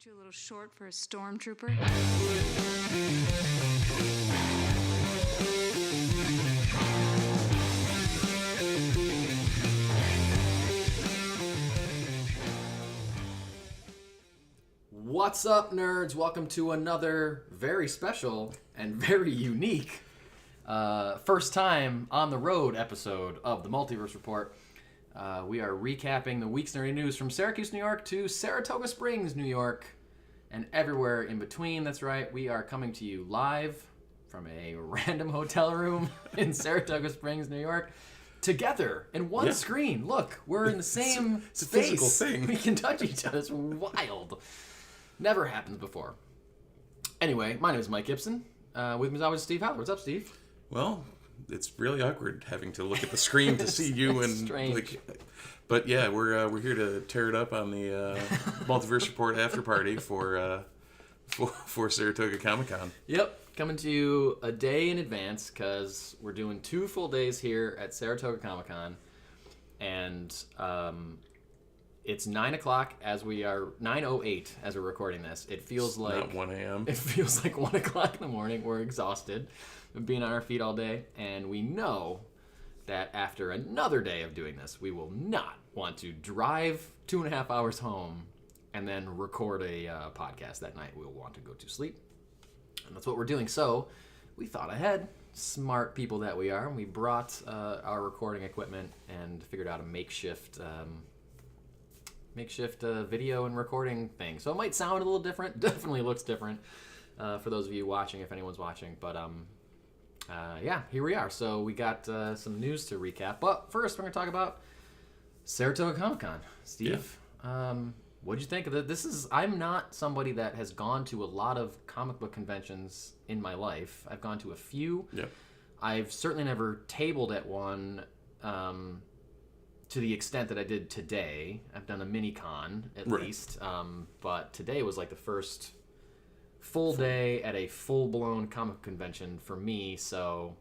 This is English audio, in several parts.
Aren't you a little short for a stormtrooper? What's up, nerds? Welcome to another very special and very unique first time on the road episode of the Multiverse Report. We are recapping the week's nerdy news from Syracuse, New York to Saratoga Springs, New York, and everywhere in between. That's right, we are coming to you live from a random hotel room in Saratoga Springs, New York, together in one screen. Look, we're in the same it's a space. physical thing. We can touch each other. It's wild. Never happened before. Anyway, my name is Mike Gibson. With me as always, Steve Howler. What's up, Steve? Well, it's really awkward having to look at the screen to see you and strange. But yeah, we're here to tear it up on the Multiverse Report after party for Saratoga Comic Con. Yep, coming to you a day in advance because we're doing 2 full days here at Saratoga Comic Con, and it's 9 o'clock as we are 9:08 as we're recording this. It feels like not 1 a.m. It feels like 1 o'clock in the morning. We're exhausted. We've been on our feet all day, and we know that after another day of doing this, we will not want to drive 2.5 hours home and then record a podcast that night. We'll want to go to sleep, and that's what we're doing. So we thought ahead, smart people that we are, and we brought our recording equipment and figured out a makeshift video and recording thing. So it might sound a little different. Definitely looks different for those of you watching, if anyone's watching. But yeah, here we are. So we got some news to recap. But first, we're going to talk about Saratoga Comic Con. Steve, what'd you think of it? I'm not somebody that has gone to a lot of comic book conventions in my life. I've gone to a few. Yep. I've certainly never tabled at one to the extent that I did today. I've done a mini-con at least. But today was like the first full day at a full-blown comic convention for me. So,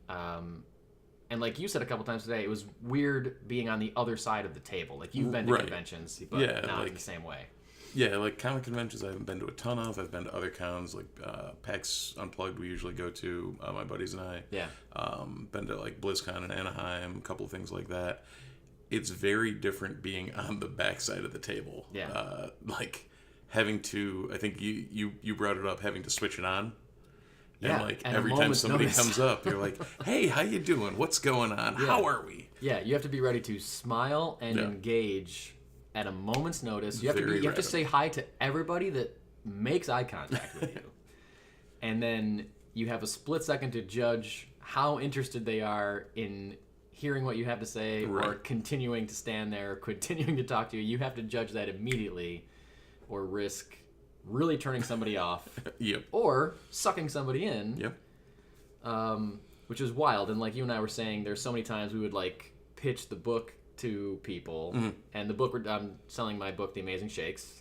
and like you said a couple times today, it was weird being on the other side of the table. Like you've been to conventions, but not in the same way. Yeah, like comic conventions I haven't been to a ton of. I've been to other cons, like PAX Unplugged we usually go to, my buddies and I. Yeah. Been to like BlizzCon in Anaheim, a couple of things like that. It's very different being on the backside of the table. Yeah. Like having to, I think you brought it up, having to switch it on. Yeah. And like every time somebody comes up, you're like, hey, how you doing? What's going on? Yeah. How are we? Yeah, you have to be ready to smile and engage at a moment's notice. You have to say hi to everybody that makes eye contact with you. And then you have a split second to judge how interested they are in hearing what you have to say or continuing to stand there, continuing to talk to you. You have to judge that immediately or risk really turning somebody off. Yep. Or sucking somebody in. Yep. Which is wild. And like you and I were saying, there's so many times we would like pitch the book to people, and the book I'm selling my book, The Amazing Shakes,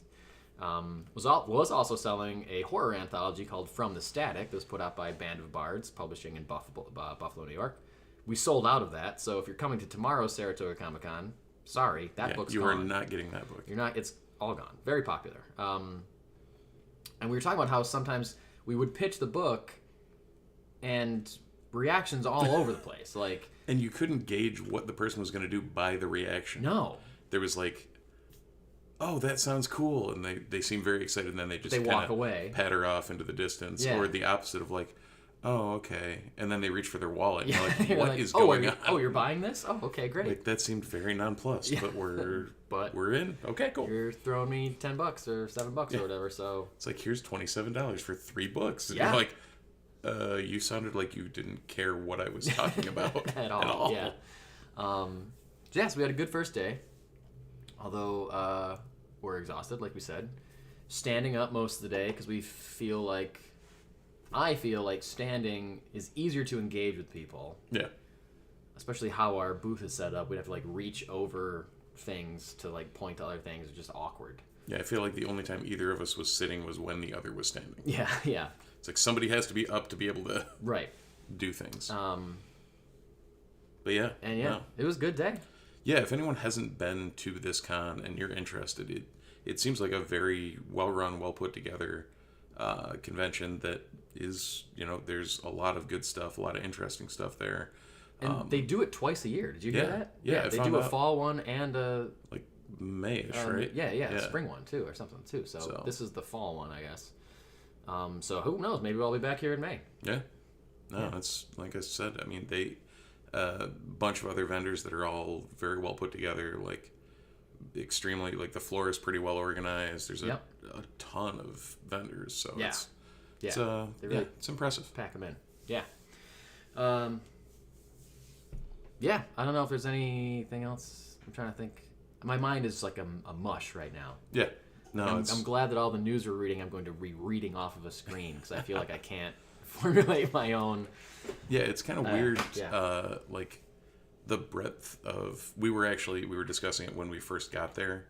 was also selling a horror anthology called From the Static that was put out by Band of Bards, publishing in Buffalo, New York. We sold out of that, so if you're coming to tomorrow's Saratoga Comic Con, sorry, that book's gone. You are not getting that book. You're not. It's all gone. Very popular. And we were talking about how sometimes we would pitch the book, and reactions all over the place, like. And you couldn't gauge what the person was going to do by the reaction. No. There was like, oh, that sounds cool. And they seem very excited. And then they walk away. Patter off into the distance. Yeah. Or the opposite of like, oh, okay. And then they reach for their wallet. Yeah. And you're like, what is going on? Oh, you're buying this? Oh, okay, great. Like, that seemed very nonplussed. Yeah. But we're in. Okay, cool. You're throwing me $10 or $7 or whatever, so. It's like, here's $27 for 3 books. And you're like, you sounded like you didn't care what I was talking about at all. Yeah. So we had a good first day, although we're exhausted, like we said. Standing up most of the day because I feel like standing is easier to engage with people. Yeah. Especially how our booth is set up. We'd have to like reach over things to like point to other things. It's just awkward. Yeah, I feel like the only time either of us was sitting was when the other was standing. Yeah, yeah. It's like somebody has to be up to be able to do things. But yeah. And it was a good day. Yeah, if anyone hasn't been to this con and you're interested, it seems like a very well run, well put together convention that is, there's a lot of good stuff, a lot of interesting stuff there. And they do it twice a year. Did you hear that? Yeah, they do a fall one and a like May-ish, right? Yeah, spring one too, or something too. So this is the fall one, I guess. So who knows? Maybe I'll be back here in May. Yeah. No, it's like I said. I mean, they a bunch of other vendors that are all very well put together. Like extremely, like the floor is pretty well organized. There's a ton of vendors, so it's impressive. Pack them in. Yeah. Yeah, I don't know if there's anything else. I'm trying to think. My mind is like a mush right now. Yeah. No, I'm glad that all the news we're reading, I'm going to be reading off of a screen because I feel like I can't formulate my own. Yeah, it's kind of weird. Like the breadth of. We were discussing it when we first got there.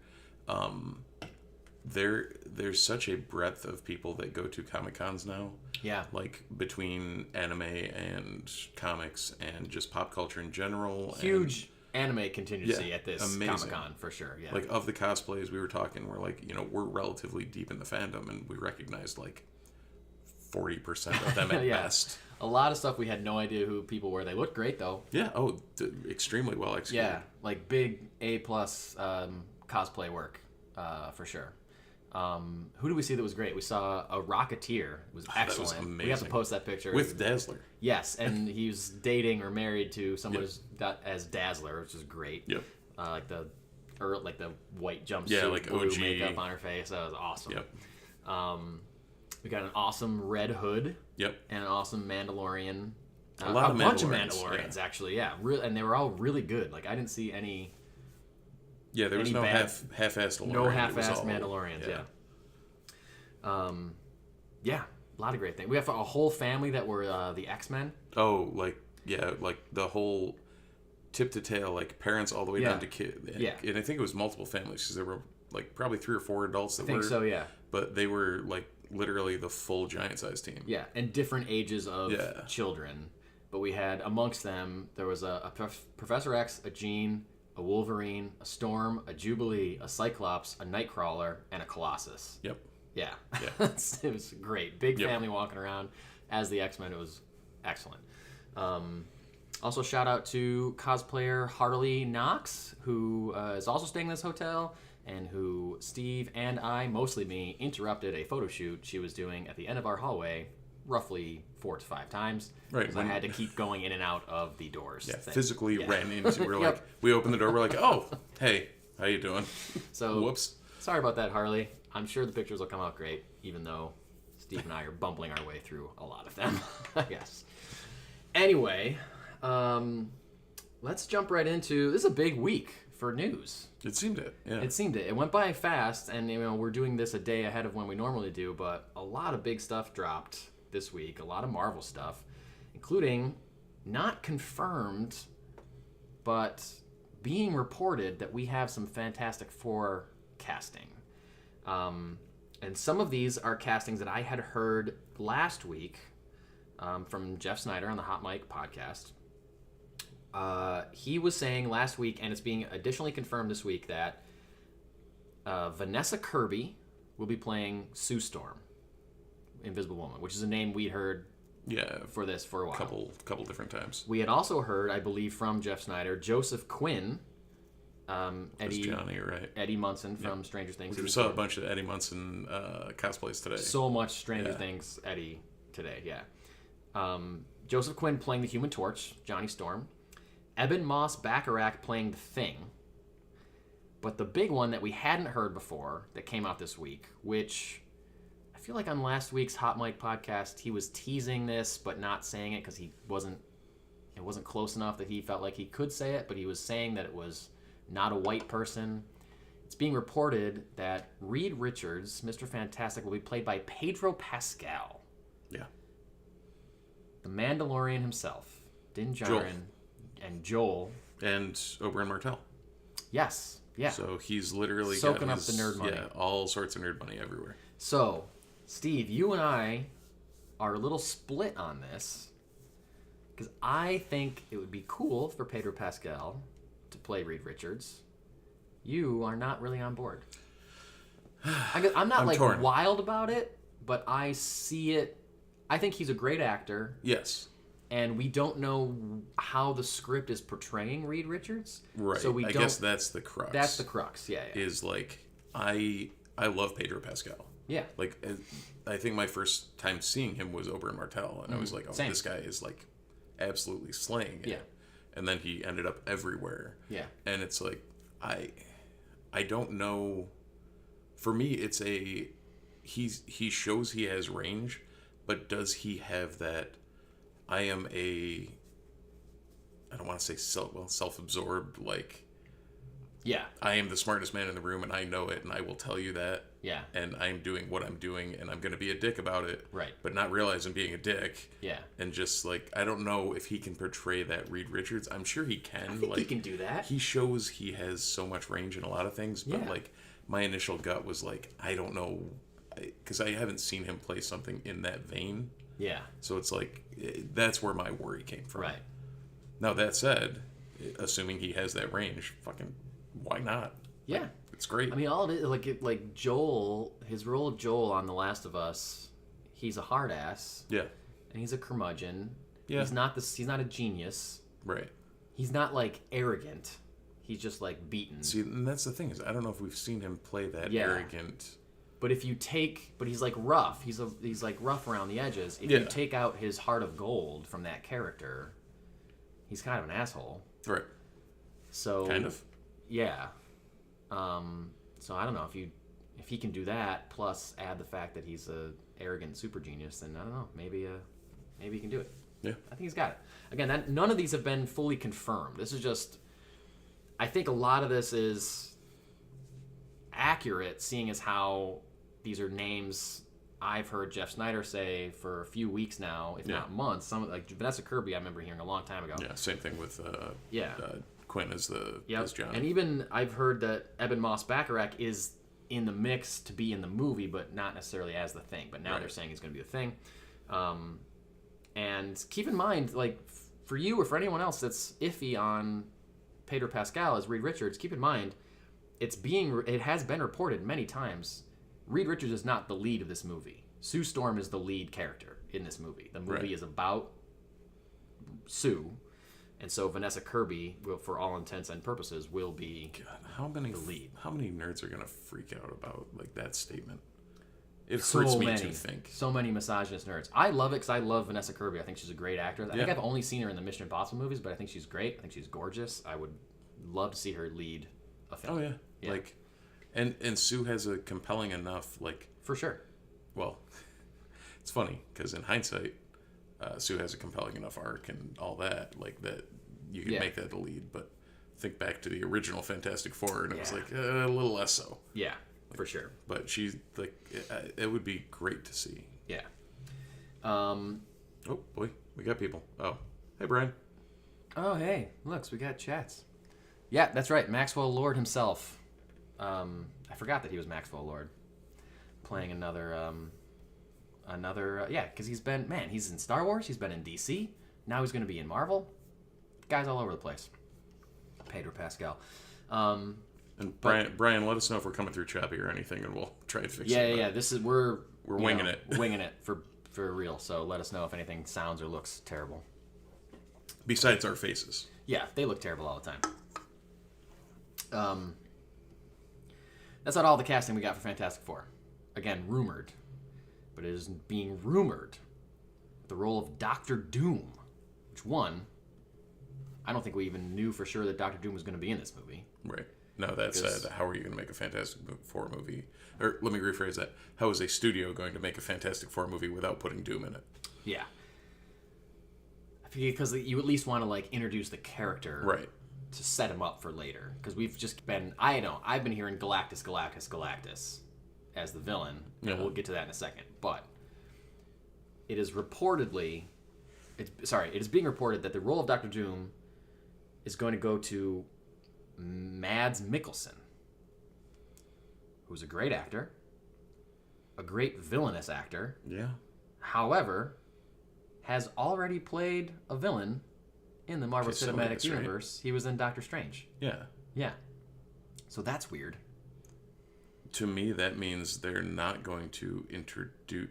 There's such a breadth of people that go to Comic-Cons now. Yeah. Like between anime and comics and just pop culture in general. Huge anime contingency at this Comic-Con for sure. Yeah. Like of the cosplays we were talking, we're like, we're relatively deep in the fandom and we recognized like 40% of them at best. A lot of stuff we had no idea who people were. They looked great though. Yeah. Oh, extremely well executed. Yeah. Like big A+ cosplay work for sure. Who did we see that was great? We saw a Rocketeer. It was excellent. That was amazing. We have to post that picture. With Dazzler. Yes, and he was dating or married to someone as Dazzler, which is great. Yep. Like the white jumpsuit, like blue OG makeup on her face. That was awesome. Yep. We got an awesome Red Hood. Yep. And an awesome Mandalorian. A bunch of Mandalorians, actually. Yeah, and they were all really good. Like I didn't see any. Yeah, there was no half-assed. No half-assed Mandalorians. Yeah, a lot of great things. We have a whole family that were the X-Men. Oh, like the whole tip to tail, like parents all the way down to kids. And I think it was multiple families because there were like probably 3 or 4 adults that were. I think so, yeah. But they were like literally the full giant-sized team. Yeah, and different ages of children. But we had amongst them there was a Professor X, a Jean, a Wolverine, a Storm, a Jubilee, a Cyclops, a Nightcrawler, and a Colossus. Yep. Yeah. It was great. Big family walking around as the X-Men. It was excellent. Also, shout out to cosplayer Harley Knox, who is also staying in this hotel, and who Steve and I, mostly me, interrupted a photo shoot she was doing at the end of our hallway roughly 4 to 5 times. Right. Because I had to keep going in and out of the doors. Yeah, physically ran into. We're like, we opened the door. We're like, oh, hey, how you doing? So, whoops. Sorry about that, Harley. I'm sure the pictures will come out great, even though Steve and I are bumbling our way through a lot of them, I guess. Anyway, let's jump right into. This is a big week for news. It seemed it. Yeah. It seemed it. It went by fast, and we're doing this a day ahead of when we normally do, but a lot of big stuff dropped this week. A lot of Marvel stuff, including not confirmed, but being reported that we have some Fantastic Four casting. And some of these are castings that I had heard last week from Jeff Snyder on the Hot Mic podcast. He was saying last week, and it's being additionally confirmed this week, that Vanessa Kirby will be playing Sue Storm, Invisible Woman, which is a name we'd heard for this for a while. Couple different times. We had also heard, I believe, from Jeff Snyder, Joseph Quinn, Johnny, right? Eddie Munson from Stranger Things. We saw a bunch of Eddie Munson cosplays today. So much Stranger Things Eddie today, Joseph Quinn playing the Human Torch, Johnny Storm. Eben Moss Bacharach playing the Thing. But the big one that we hadn't heard before that came out this week, which I feel like on last week's Hot Mic podcast he was teasing this but not saying it because it wasn't close enough that he felt like he could say it, but he was saying that it was not a white person. It's being reported that Reed Richards, Mr. Fantastic, will be played by Pedro Pascal. Yeah. The Mandalorian himself, Din Djarin, and Joel. And Oberyn Martell. Yes. Yeah. So he's literally soaking up the nerd money. Yeah, all sorts of nerd money everywhere. So, Steve, you and I are a little split on this because I think it would be cool for Pedro Pascal to play Reed Richards. You are not really on board. I'm not like torn. wild about it, but I see it. I think he's a great actor. Yes. And we don't know how the script is portraying Reed Richards. Right. So I guess that's the crux. That's the crux. Yeah. Is like I love Pedro Pascal. Yeah. Like I think my first time seeing him was Oberyn Martell, and I was like, oh, Same. this guy is like absolutely slaying it. Yeah. And then he ended up everywhere. Yeah. And it's like I don't know. For me, it's he shows he has range, but does he have that? I don't want to say self-absorbed, like, Yeah. I am the smartest man in the room and I know it and I will tell you that. Yeah. And I'm doing what I'm doing and I'm going to be a dick about it. Right. But not realize I'm being a dick. Yeah. And just like, I don't know if he can portray that Reed Richards. I'm sure he can. I think he can do that. He shows he has so much range in a lot of things. But Yeah. like, my initial gut was like, I don't know. Because I haven't seen him play something in that vein. Yeah. So it's like, that's where my worry came from. Right. Now, that said, assuming he has that range, fucking, why not? Yeah. Like, it's great. I mean, all it is, like Joel, his role of Joel on The Last of Us, he's a hard ass. Yeah. And he's a curmudgeon. Yeah. He's not a genius. Right. He's not like arrogant. He's just like beaten. See, and that's the thing is, I don't know if we've seen him play that Yeah. arrogant. But he's like rough. He's like rough around the edges. If Yeah. you take out his heart of gold from that character, he's kind of an asshole. Right. So Kind of. Yeah. So I don't know if he can do that, plus add the fact that he's a arrogant super genius, then I don't know. Maybe he can do it. Yeah. I think he's got it. Again, none of these have been fully confirmed. This is just. I think a lot of this is accurate, seeing as how these are names I've heard Jeff Snyder say for a few weeks now, if not months. Some like Vanessa Kirby, I remember hearing a long time ago. Yeah. Same thing with Quinn as Yep. John. And even I've heard that Eben Moss-Bacharach is in the mix to be in the movie, but not necessarily as the Thing. But now they're saying he's going to be the Thing. And keep in mind, like for you or for anyone else that's iffy on Pedro Pascal as Reed Richards, keep in mind it has been reported many times. Reed Richards is not the lead of this movie. Sue Storm is the lead character in this movie. The movie is about Sue. And so Vanessa Kirby, will, for all intents and purposes, will be the lead. How many nerds are gonna freak out about like that statement? It So hurts me many, to think. so many misogynist nerds. I love it because I love Vanessa Kirby. I think she's a great actress. I think I've only seen her in the Mission Impossible movies, but I think she's great. I think she's gorgeous. I would love to see her lead a film. Oh yeah. Like, and Sue has a compelling enough like. For sure. Well, it's funny because in hindsight, Sue has a compelling enough arc and all that, like that you can make that the lead. But think back to the original Fantastic Four, and it was like a little less so. Yeah, for sure. But she's like, it would be great to see. Yeah. Oh boy, we got people. Oh, hey Brian. Oh hey, looks, we got chats. Yeah, that's right. Maxwell Lord himself. I forgot that he was Maxwell Lord, playing another. Because he's in Star Wars. He's been in DC. Now he's going to be in Marvel. Guy's all over the place. Pedro Pascal. And Brian, let us know if we're coming through choppy or anything, and we'll try and fix it. Yeah. This is we're winging it. Winging it for real. So let us know if anything sounds or looks terrible. Besides our faces. Yeah, they look terrible all the time. That's not all the casting we got for Fantastic Four. Again, rumored. But it is being rumored the role of Doctor Doom, which I don't think we even knew for sure that Doctor Doom was going to be in this movie. Right. No, that said, how are you going to make a Fantastic Four movie? Or let me rephrase that. How is a studio going to make a Fantastic Four movie without putting Doom in it? Yeah. Because you at least want to like introduce the character. Right. To set him up for later. Because we've just been, I've been hearing Galactus as the villain, and we'll get to that in a second. But it is being reported that the role of Doctor Doom is going to go to Mads Mikkelsen, who's a great actor, a great villainous actor. Yeah. However, has already played a villain in the Marvel Cinematic Universe. Right? He was in Doctor Strange. Yeah. Yeah. So that's weird. to me, that means they're not going to introduce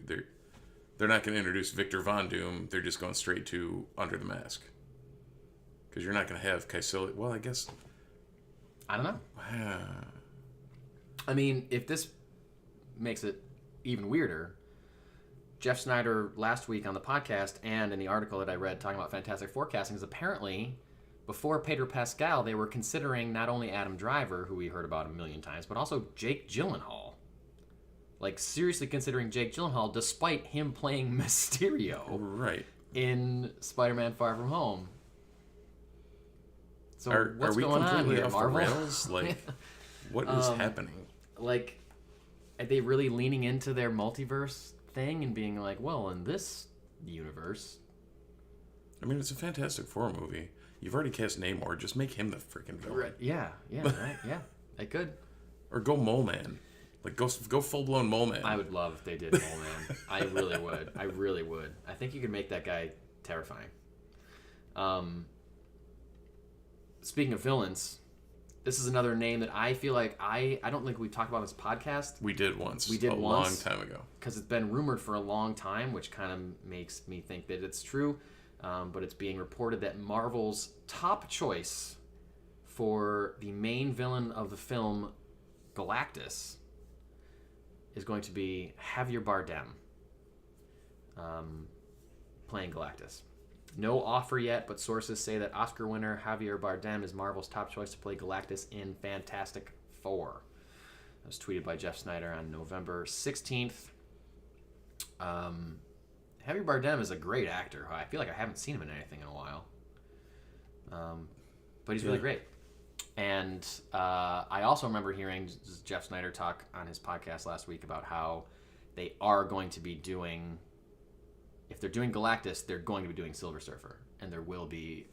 they're not going to introduce Victor Von Doom. They're just going straight to Under the Mask. Because you're not going to have Caecilius. Well, I guess. I don't know. I mean, if this makes it even weirder, Jeff Snyder last week on the podcast and in the article that I read talking about Fantastic Four castings, apparently before Pedro Pascal, they were considering not only Adam Driver, who we heard about a million times, but also Jake Gyllenhaal. Like, seriously considering Jake Gyllenhaal, despite him playing Mysterio Right. in Spider-Man Far From Home. So what's are we going on completely here, off Marvel? the rails? Like, what is happening? Like, are they really leaning into their multiverse thing and being like, well, in this universe... I mean, it's a Fantastic Four movie. You've already cast Namor. Just make him the freaking villain. Right. Yeah, right, yeah. They could. Or go Mole Man. Like, go full-blown Mole Man. I would love if they did Mole Man. I really would. I really would. I think you could make that guy terrifying. Speaking of villains, this is another name that I feel like I don't think we've talked about on this podcast. We did once. We did a once. long time ago. Because it's been rumored for a long time, which kind of makes me think that it's true. But it's being reported that Marvel's top choice for the main villain of the film Galactus is going to be Javier Bardem playing Galactus. No offer yet, but sources say that Oscar winner Javier Bardem is Marvel's top choice to play Galactus in Fantastic Four. That was tweeted by Jeff Snyder on November 16th. Javier Bardem is a great actor. I feel like I haven't seen him in anything in a while. But he's really great. And I also remember hearing Jeff Snyder talk on his podcast last week about how they are going to be doing... If they're doing Galactus, they're going to be doing Silver Surfer. And there will be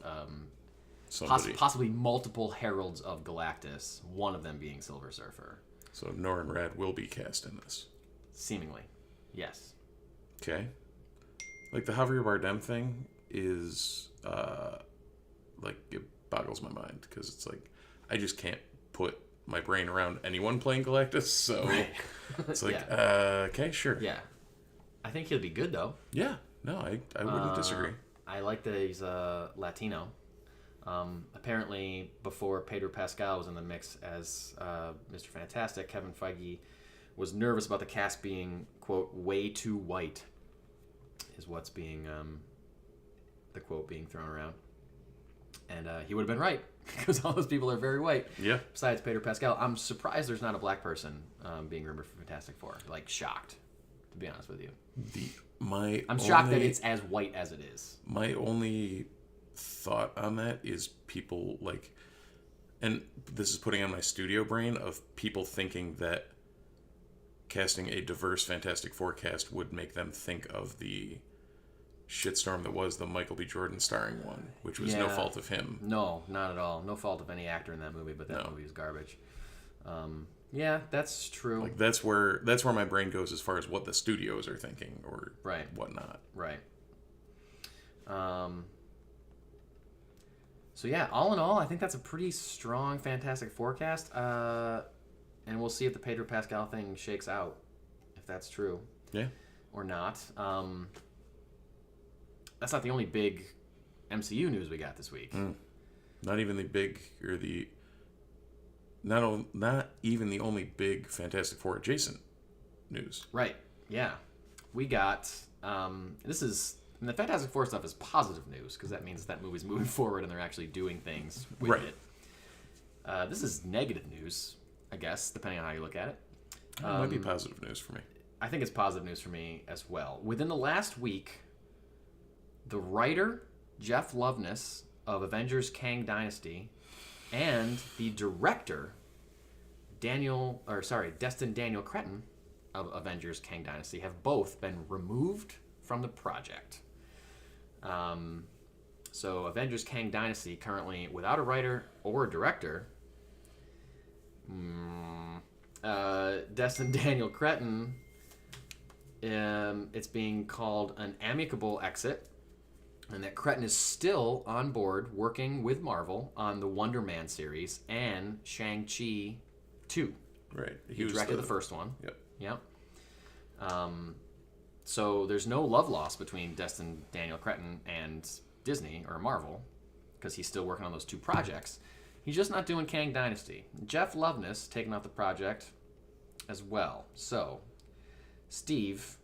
possibly multiple heralds of Galactus, one of them being Silver Surfer. So Norrin Rad will be cast in this. Seemingly. Yes. Okay. Like, the Javier Bardem thing is, like, it boggles my mind. Because it's like, I just can't put my brain around anyone playing Galactus. So it's like, okay, sure. Yeah. I think he'll be good, though. Yeah. No, I wouldn't disagree. I like that he's Latino. Apparently, before Pedro Pascal was in the mix as Mr. Fantastic, Kevin Feige was nervous about the cast being, quote, way too white, is what's being, the quote being thrown around. And he would have been right, because all those people are very white. Yeah. Besides Pedro Pascal. I'm surprised there's not a black person being rumored for Fantastic Four. Like, shocked, to be honest with you. I'm shocked that it's as white as it is. My only thought on that is people, like... And this is putting on my studio brain of people thinking that casting a diverse Fantastic Four cast would make them think of the shitstorm that was the Michael B. Jordan starring one, which was no fault of him. No, not at all. No fault of any actor in that movie, but that movie was garbage. Yeah, that's true. Like, that's where my brain goes as far as what the studios are thinking or whatnot. Right. So yeah, all in all, I think that's a pretty strong Fantastic Four cast. And we'll see if the Pedro Pascal thing shakes out, if that's true. Yeah. Or not. That's not the only big MCU news we got this week. Not even the big, or the... Not even the only big Fantastic Four adjacent news. Right. Yeah. We got... this is... And the Fantastic Four stuff is positive news, because that means that movie's moving forward and they're actually doing things with it. This is negative news, I guess, depending on how you look at it. It might be positive news for me. I think it's positive news for me as well. Within the last week, the writer, Jeff Loveness, of Avengers Kang Dynasty, and the director, Destin Daniel Cretton, of Avengers Kang Dynasty, have both been removed from the project. So Avengers Kang Dynasty currently without a writer or a director. Destin Daniel Cretton, it's being called an amicable exit, and that Cretton is still on board working with Marvel on the Wonder Man series and Shang-Chi 2. Right. He directed the first one. Yep. Yep. So there's no love lost between Destin Daniel Cretton and Disney or Marvel, because he's still working on those two projects. He's just not doing Kang Dynasty. Jeff Loveness taking off the project as well. So, Steve,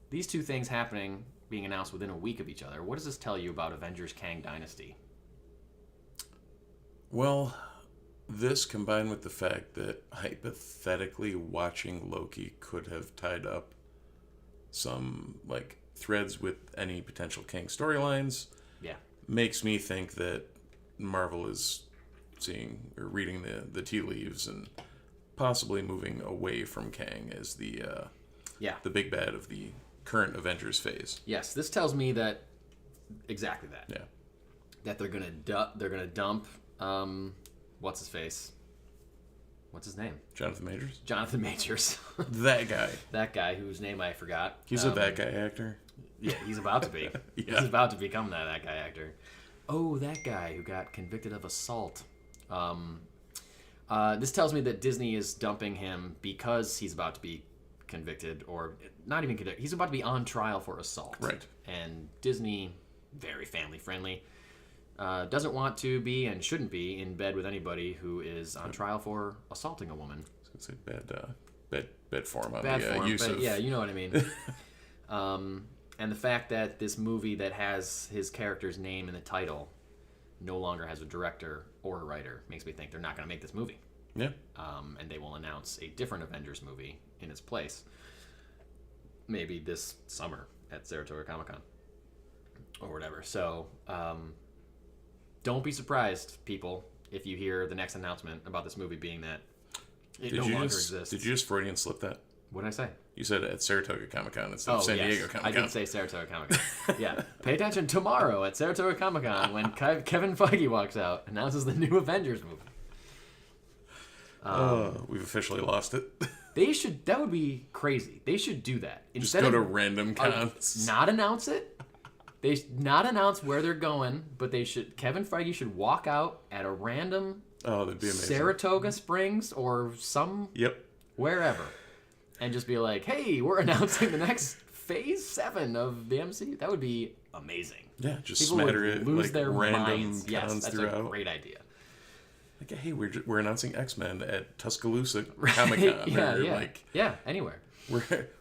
these two things happening, being announced within a week of each other, what does this tell you about Avengers Kang Dynasty? Well, this combined with the fact that hypothetically watching Loki could have tied up some like threads with any potential Kang storylines, Yeah. makes me think that Marvel is seeing or reading the tea leaves and possibly moving away from Kang as the big bad of the current Avengers phase. Yes, this tells me that exactly that. Yeah. That they're gonna dump what's his face? What's his name? Jonathan Majors? Jonathan Majors. That guy. That guy whose name I forgot. He's a that guy actor. Yeah, he's about to be. Yeah. He's about to become that guy actor. Oh, that guy who got convicted of assault. This tells me that Disney is dumping him because he's about to be convicted, or not even convicted. He's about to be on trial for assault. Right. And Disney, very family friendly, doesn't want to be and shouldn't be in bed with anybody who is on trial for assaulting a woman. It's a bad form on Bad the form, use but of... yeah, you know what I mean. And the fact that this movie that has his character's name in the title no longer has a director or a writer makes me think they're not going to make this movie. Yeah. And they will announce a different Avengers movie in its place. Maybe this summer at Saratoga Comic Con. Or whatever. So, don't be surprised, people, if you hear the next announcement about this movie being that it no longer exists. Did you just Freudian slip that? What did I say? You said at Saratoga Comic Con instead of San Diego Comic Con. I did say Saratoga Comic Con. Yeah. Pay attention tomorrow at Saratoga Comic Con when Kevin Feige walks out, announces the new Avengers movie. We've officially lost it. They should. That would be crazy. They should do that. Just go to random cons. Not announce it. They not announce where they're going, but they should. Kevin Feige should walk out at a random That'd be amazing. Saratoga Springs or wherever, and just be like, "Hey, we're announcing the next Phase 7 of the MCU." That would be amazing. Yeah, just People smatter would it lose like their random minds. cons Yes, that's throughout. a great idea. Like, hey, we're announcing X-Men at Tuscaloosa Comic Con. Yeah, anywhere.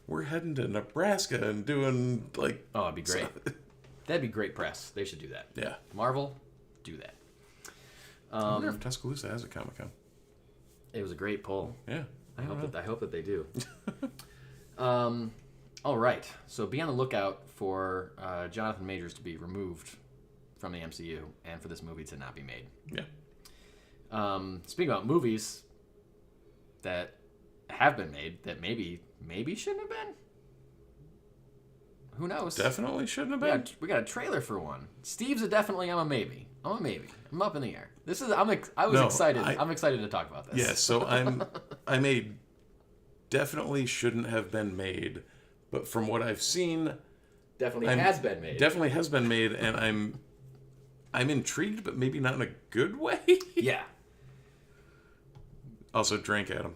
We're heading to Nebraska and doing like. Oh, it'd be great. That'd be great press. They should do that. Yeah. Marvel, do that. I wonder if Tuscaloosa has a Comic Con. It was a great poll. Yeah. I hope that they do. All right. So be on the lookout for Jonathan Majors to be removed from the MCU and for this movie to not be made. Yeah. Speaking about movies that have been made that maybe shouldn't have been. Who knows? Definitely shouldn't have been. We got a trailer for one. Steve's a definitely. I'm a maybe. I'm up in the air. Excited. I'm excited to talk about this. Yeah. So I made definitely shouldn't have been made, but from what I've seen, Definitely has been made. Definitely has been made, and I'm intrigued, but maybe not in a good way. Yeah. Also, drank Adam.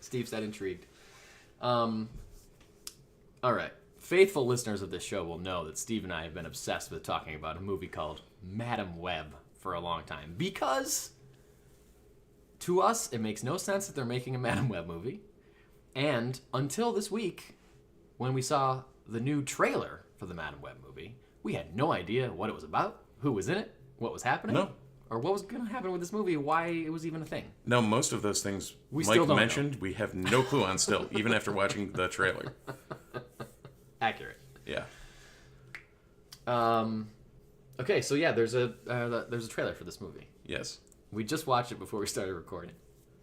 Steve said intrigued. All right. Faithful listeners of this show will know that Steve and I have been obsessed with talking about a movie called Madam Web for a long time. Because, to us, it makes no sense that they're making a Madam Web movie. And until this week, when we saw the new trailer for the Madam Web movie, we had no idea what it was about, who was in it, what was happening. No. Or what was going to happen with this movie, why it was even a thing. No, most of those things still Mike don't mentioned, know. we have no clue on still, even after watching the trailer. Accurate. Yeah. Okay, so yeah, there's a trailer for this movie. Yes. We just watched it before we started recording,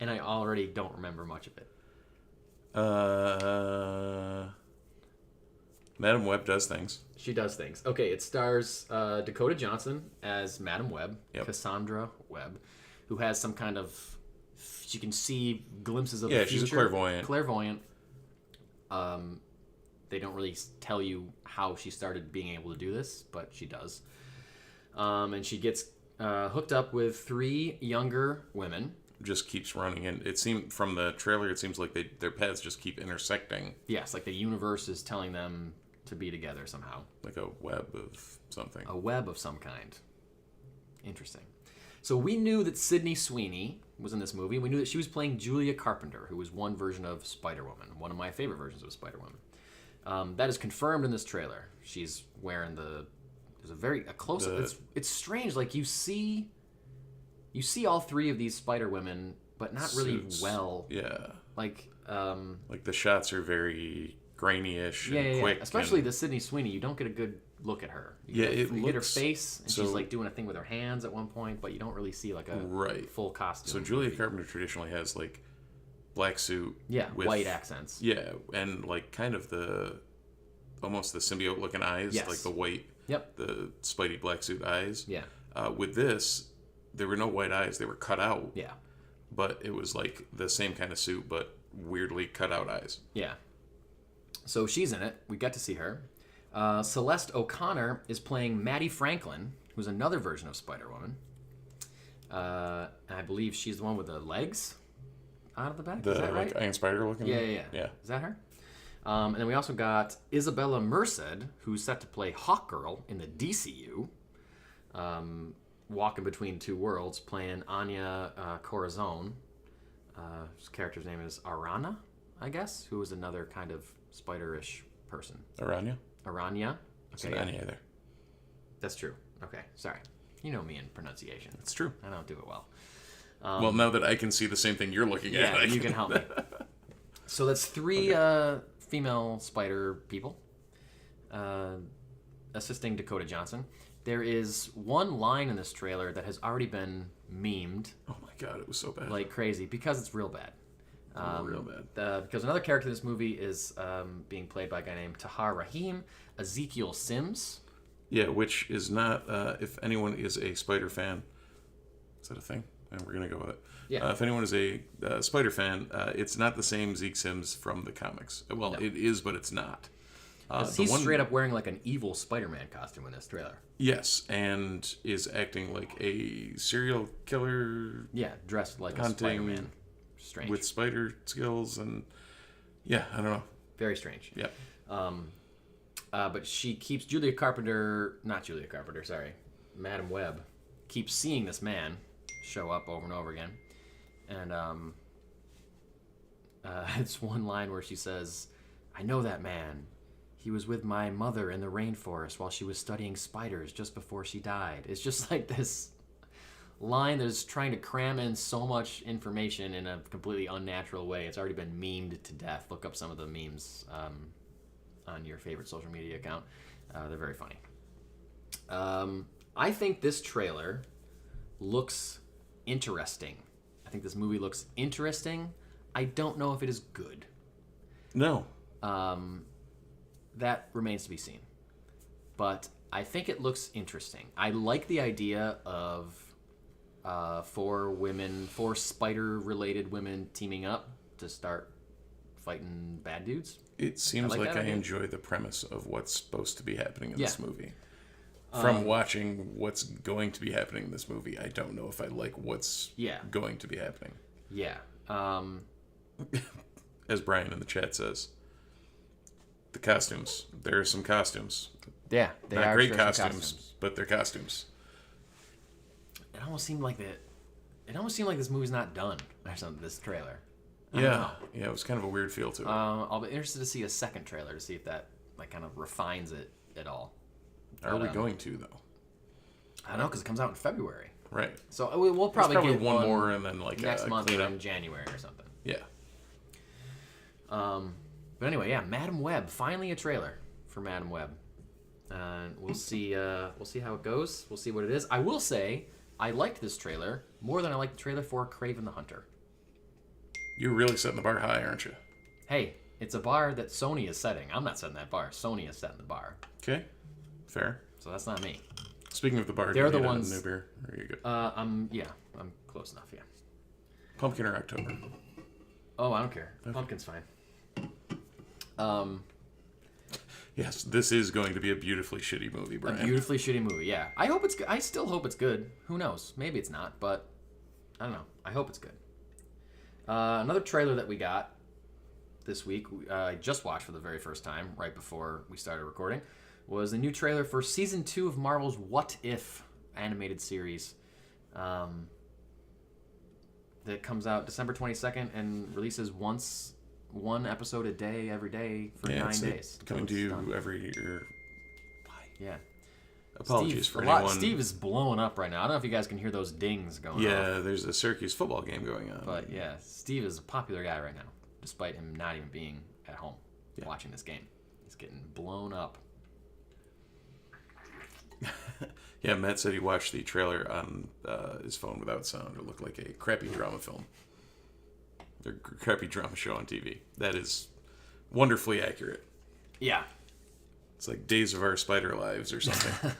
and I already don't remember much of it. Madam Web does things. She does things. Okay, it stars Dakota Johnson as Madam Web, Yep. Cassandra Webb, who has some kind of... She can see glimpses of the future. Yeah, she's a clairvoyant. Clairvoyant. They don't really tell you how she started being able to do this, but she does. And she gets hooked up with 3 younger women. Just keeps running, and it seemed from the trailer, it seems like their paths just keep intersecting. Yes, like the universe is telling them to be together somehow. Like a web of something. A web of some kind. Interesting. So we knew that Sydney Sweeney was in this movie. We knew that she was playing Julia Carpenter, who was one version of Spider-Woman, one of my favorite versions of Spider-Woman. That is confirmed in this trailer. She's wearing there's a close-up. It's strange. Like you see all 3 of these Spider-Women, but not really Suits. well. Yeah. Like the shots are very grainy-ish and yeah. quick. Especially the Sydney Sweeney, you don't get a good look at her. You get her face, and she's like doing a thing with her hands at one point, but you don't really see like a full costume. So Julia Carpenter traditionally has like black suit, with white accents. Yeah, and like kind of almost the symbiote looking eyes, like the white, the Spidey black suit eyes. Yeah. With this, there were no white eyes; they were cut out. Yeah. But it was like the same kind of suit, but weirdly cut out eyes. Yeah. So she's in it. We get to see her. Celeste O'Connor is playing Maddie Franklin, who's another version of Spider-Woman. I believe she's the one with the legs out of the back. Is that right? Like Iron Spider looking? Yeah. Is that her? And then we also got Isabella Merced, who's set to play Hawkgirl in the DCU. Walking between 2 worlds, playing Anya Corazon. His character's name is Arana, I guess, who is another kind of spider-ish person. Aranya? Aranya. Okay, yeah. Anya there. That's true. Okay, sorry. You know me in pronunciation. It's true. I don't do it well. Well, now that I can see the same thing you're looking at, you can help me. So that's 3 female spider people assisting Dakota Johnson. There is one line in this trailer that has already been memed. Oh my god, it was so bad. Like crazy, because it's real bad. Real bad. Because another character in this movie is being played by a guy named Tahar Rahim, Ezekiel Sims. Yeah, which is not, if anyone is a Spider fan, is that a thing? And we're going to go with it. Yeah. If anyone is a Spider fan, it's not the same Zeke Sims from the comics. Well, no. It is, but it's not. He's straight up wearing like an evil Spider-Man costume in this trailer. Yes, and is acting like a serial killer. Yeah, dressed like a Spider-Man. Strange. With spider skills and I don't know. Very strange. Yeah. But she keeps Madam Web keeps seeing this man show up over and over again, and it's one line where she says, "I know that man. He was with my mother in the rainforest while she was studying spiders just before she died." It's just like this line that is trying to cram in so much information in a completely unnatural way. It's already been memed to death. Look up some of the memes on your favorite social media account. They're very funny. I think this trailer looks interesting. I think this movie looks interesting. I don't know if it is good. No. That remains to be seen. But I think it looks interesting. I like the idea of 4 spider-related women teaming up to start fighting bad dudes. It seems like I enjoy the premise of what's supposed to be happening in this movie. From watching what's going to be happening in this movie, I don't know if I like what's going to be happening. Yeah. As Brian in the chat says, the costumes. There are some costumes. Yeah, they Not are great costumes, but they're costumes. It almost seemed like this movie's not done or something. This trailer. Yeah, it was kind of a weird feel to it. I'll be interested to see a second trailer to see if that like kind of refines it at all. Are we going to though? I don't know, because it comes out in February. Right. So we'll probably get one more and then like next month or in January or something. Yeah. But anyway, Madam Web. Finally a trailer for Madam Web. We'll see how it goes. We'll see what it is. I will say I liked this trailer more than I liked the trailer for Kraven the Hunter. You're really setting the bar high, aren't you? Hey, it's a bar that Sony is setting. I'm not setting that bar. Sony is setting the bar. Okay. Fair. So that's not me. Speaking of the bar, they're the ones. New beer. Are you good? I'm close enough. Yeah. Pumpkin or October? Oh, I don't care. Okay. Pumpkin's fine. Yes, this is going to be a beautifully shitty movie, A Brian. beautifully shitty movie, yeah. I still hope it's good. Who knows? Maybe it's not, but I don't know. I hope it's good. Another trailer that we got this week, I just watched for the very first time, right before we started recording, was the new trailer for Season 2 of Marvel's What If animated series. That comes out December 22nd and releases one episode a day, every day for 9 days. Coming to you every year. Yeah. Apologies Steve, for anyone. Steve is blowing up right now. I don't know if you guys can hear those dings going on. Yeah, there's a Syracuse football game going on. But yeah, Steve is a popular guy right now, despite him not even being at home watching this game. He's getting blown up. Yeah, Matt said he watched the trailer on his phone without sound. It looked like a crappy drama film. A crappy drama show on TV. That is wonderfully accurate. Yeah. It's like Days of Our Spider Lives or something.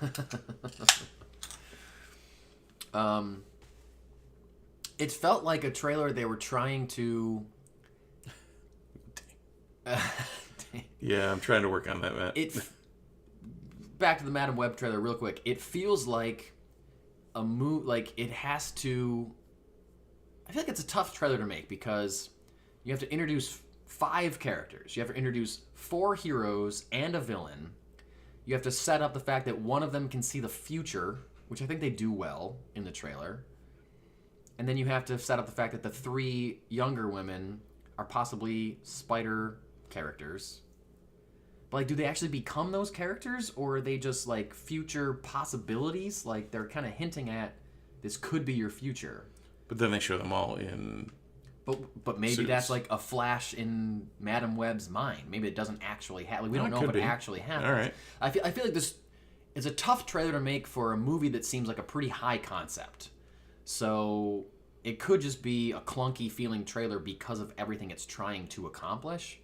It felt like a trailer they were trying to... Yeah, I'm trying to work on that, Matt. Back to the Madam Web trailer real quick. It feels like a like it has to... I feel like it's a tough trailer to make because you have to introduce 5 characters. You have to introduce 4 heroes and a villain. You have to set up the fact that one of them can see the future, which I think they do well in the trailer. And then you have to set up the fact that the 3 younger women are possibly spider characters. But, like, do they actually become those characters, or are they just, like, future possibilities? Like, they're kind of hinting at this could be your future. But then they show them all in... But maybe suits. that's, like, a flash in Madam Web's mind. Maybe it doesn't actually happen. Like, we don't know if it actually happens. All right. I feel like this is a tough trailer to make for a movie that seems like a pretty high concept. So it could just be a clunky feeling trailer because of everything it's trying to accomplish.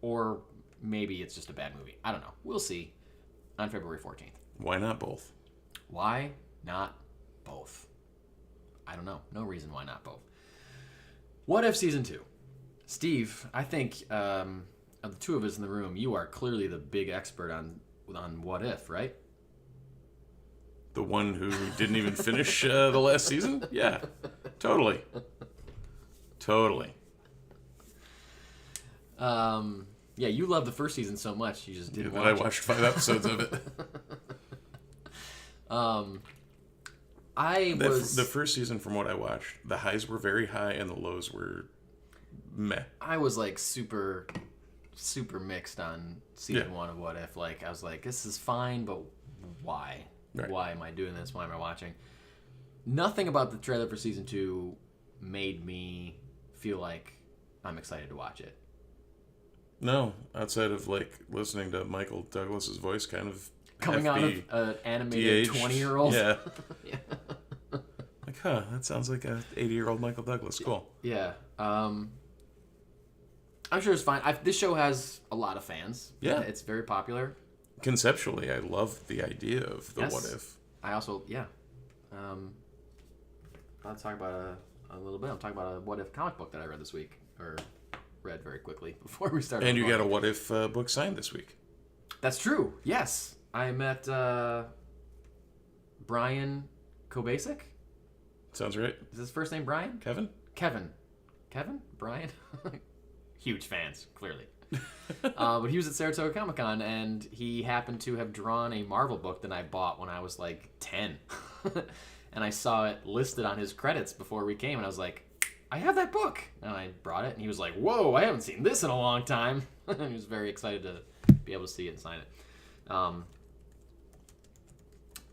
Or... maybe it's just a bad movie. I don't know. We'll see on February 14th. Why not both? Why not both? I don't know. No reason why not both. What If Season 2? Steve, I think of the two of us in the room, you are clearly the big expert on What If, right? The one who didn't even finish the last season? Yeah. Totally. Yeah, you loved the first season so much, you just didn't watch I it. watched 5 episodes of it. The first season, from what I watched, the highs were very high and the lows were meh. I was like super mixed on season 1 of What If. Like, I was like, this is fine, but why? Right. Why am I doing this? Why am I watching? Nothing about the trailer for season 2 made me feel like I'm excited to watch it. No, outside of like listening to Michael Douglas's voice, kind of Coming out of an animated 20-year-old. Yeah. Yeah. Like, that sounds like a 80-year-old Michael Douglas. Cool. Yeah. I'm sure it's fine. This show has a lot of fans. Yeah. It's very popular. Conceptually, I love the idea of the What If. I also, yeah. I'll talk about a little bit. I'm talking about a What If comic book that I read this week, or read very quickly before we started. And you got a What If book signed this week. That's true. Yes, I met Brian Kobasic. Sounds right. Is his first name Brian? Kevin? Kevin? Brian? Huge fans, clearly. But he was at Saratoga Comic Con, and he happened to have drawn a Marvel book that I bought when I was like 10. And I saw it listed on his credits before we came, and I was like, I have that book. And I brought it, and he was like, whoa, I haven't seen this in a long time. He was very excited to be able to see it and sign it.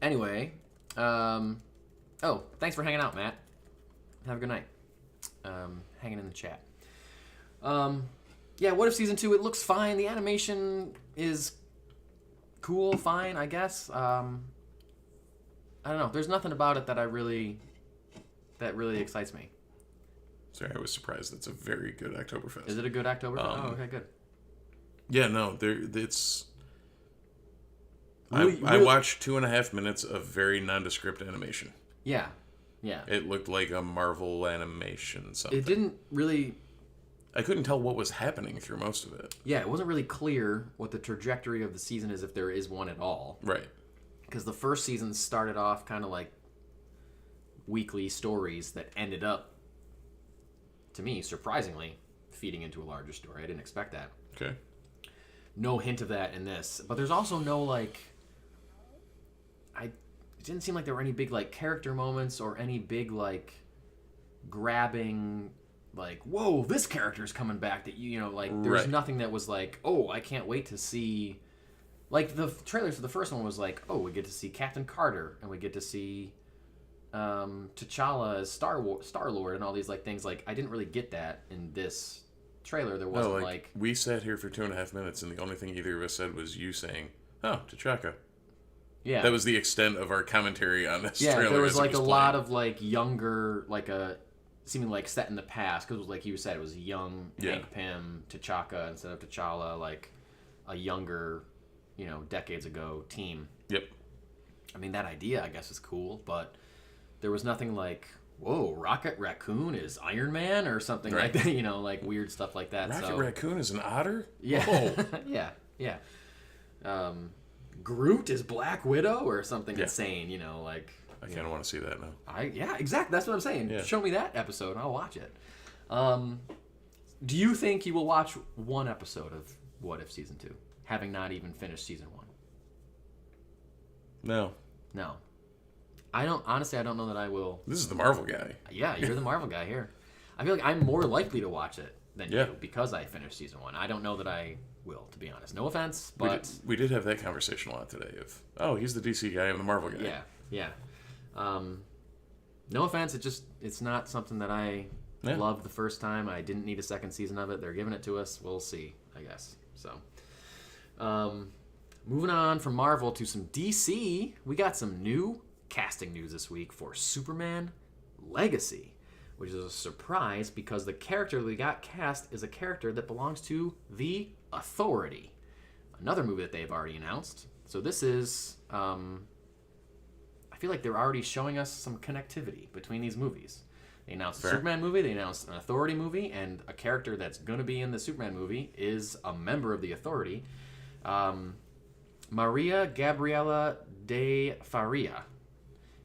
Anyway, oh, thanks for hanging out, Matt. Have a good night. Hanging in the chat. Yeah, What If Season 2, it looks fine. The animation is cool, fine, I guess. I don't know. There's nothing about it that really excites me. Sorry, I was surprised. That's a very good Oktoberfest. Is it a good Oktoberfest? Oh, okay, good. Yeah, no, it's... I watched 2.5 minutes of very nondescript animation. Yeah. It looked like a Marvel animation something. It didn't really I couldn't tell what was happening through most of it. Yeah, it wasn't really clear what the trajectory of the season is, if there is one at all. Right. Because the first season started off kind of like weekly stories that ended up, to me, surprisingly, feeding into a larger story. I didn't expect that. Okay. No hint of that in this. But there's also no, like... It didn't seem like there were any big, like, character moments or any big, like, grabbing... Like, whoa, this character's coming back. That you know, like, there's nothing that was like, oh, I can't wait to see. Like the trailers for the first one was like, oh, we get to see Captain Carter and we get to see T'Challa as Star-Lord and all these like things. Like, I didn't really get that in this trailer. There wasn't like we sat here for 2.5 minutes and the only thing either of us said was you saying, "Oh, T'Chaka." Yeah, that was the extent of our commentary on this trailer. Yeah, there was like a lot of like younger, like a. Seeming like set in the past, because it was like you said, it was young Hank Pym, T'Chaka instead of T'Challa, like a younger, you know, decades ago team. Yep. I mean, that idea, I guess, is cool, but there was nothing like, whoa, Rocket Raccoon is Iron Man or something like that, you know, like weird stuff like that. Rocket Raccoon is an otter? Yeah. Whoa. yeah. Groot is Black Widow or something insane, you know, like... I kind of want to see that now. Yeah, exactly. That's what I'm saying. Yeah. Show me that episode and I'll watch it. Do you think you will watch one episode of What If Season 2, having not even finished Season 1? No. I don't know that I will. This is the Marvel guy. Yeah, you're the Marvel guy here. I feel like I'm more likely to watch it than you because I finished Season 1. I don't know that I will, to be honest. No offense, but... We did have that conversation a lot today of, oh, he's the DC guy, I'm the Marvel guy. Yeah. No offense, it's not something that I loved the first time. I didn't need a second season of it. They're giving it to us. We'll see, I guess. So, moving on from Marvel to some DC, we got some new casting news this week for Superman Legacy, which is a surprise because the character we got cast is a character that belongs to the Authority, another movie that they've already announced. So this is... I feel like they're already showing us some connectivity between these movies. They announced a Superman movie, they announced an Authority movie, and a character that's going to be in the Superman movie is a member of the Authority. Maria Gabriela de Faria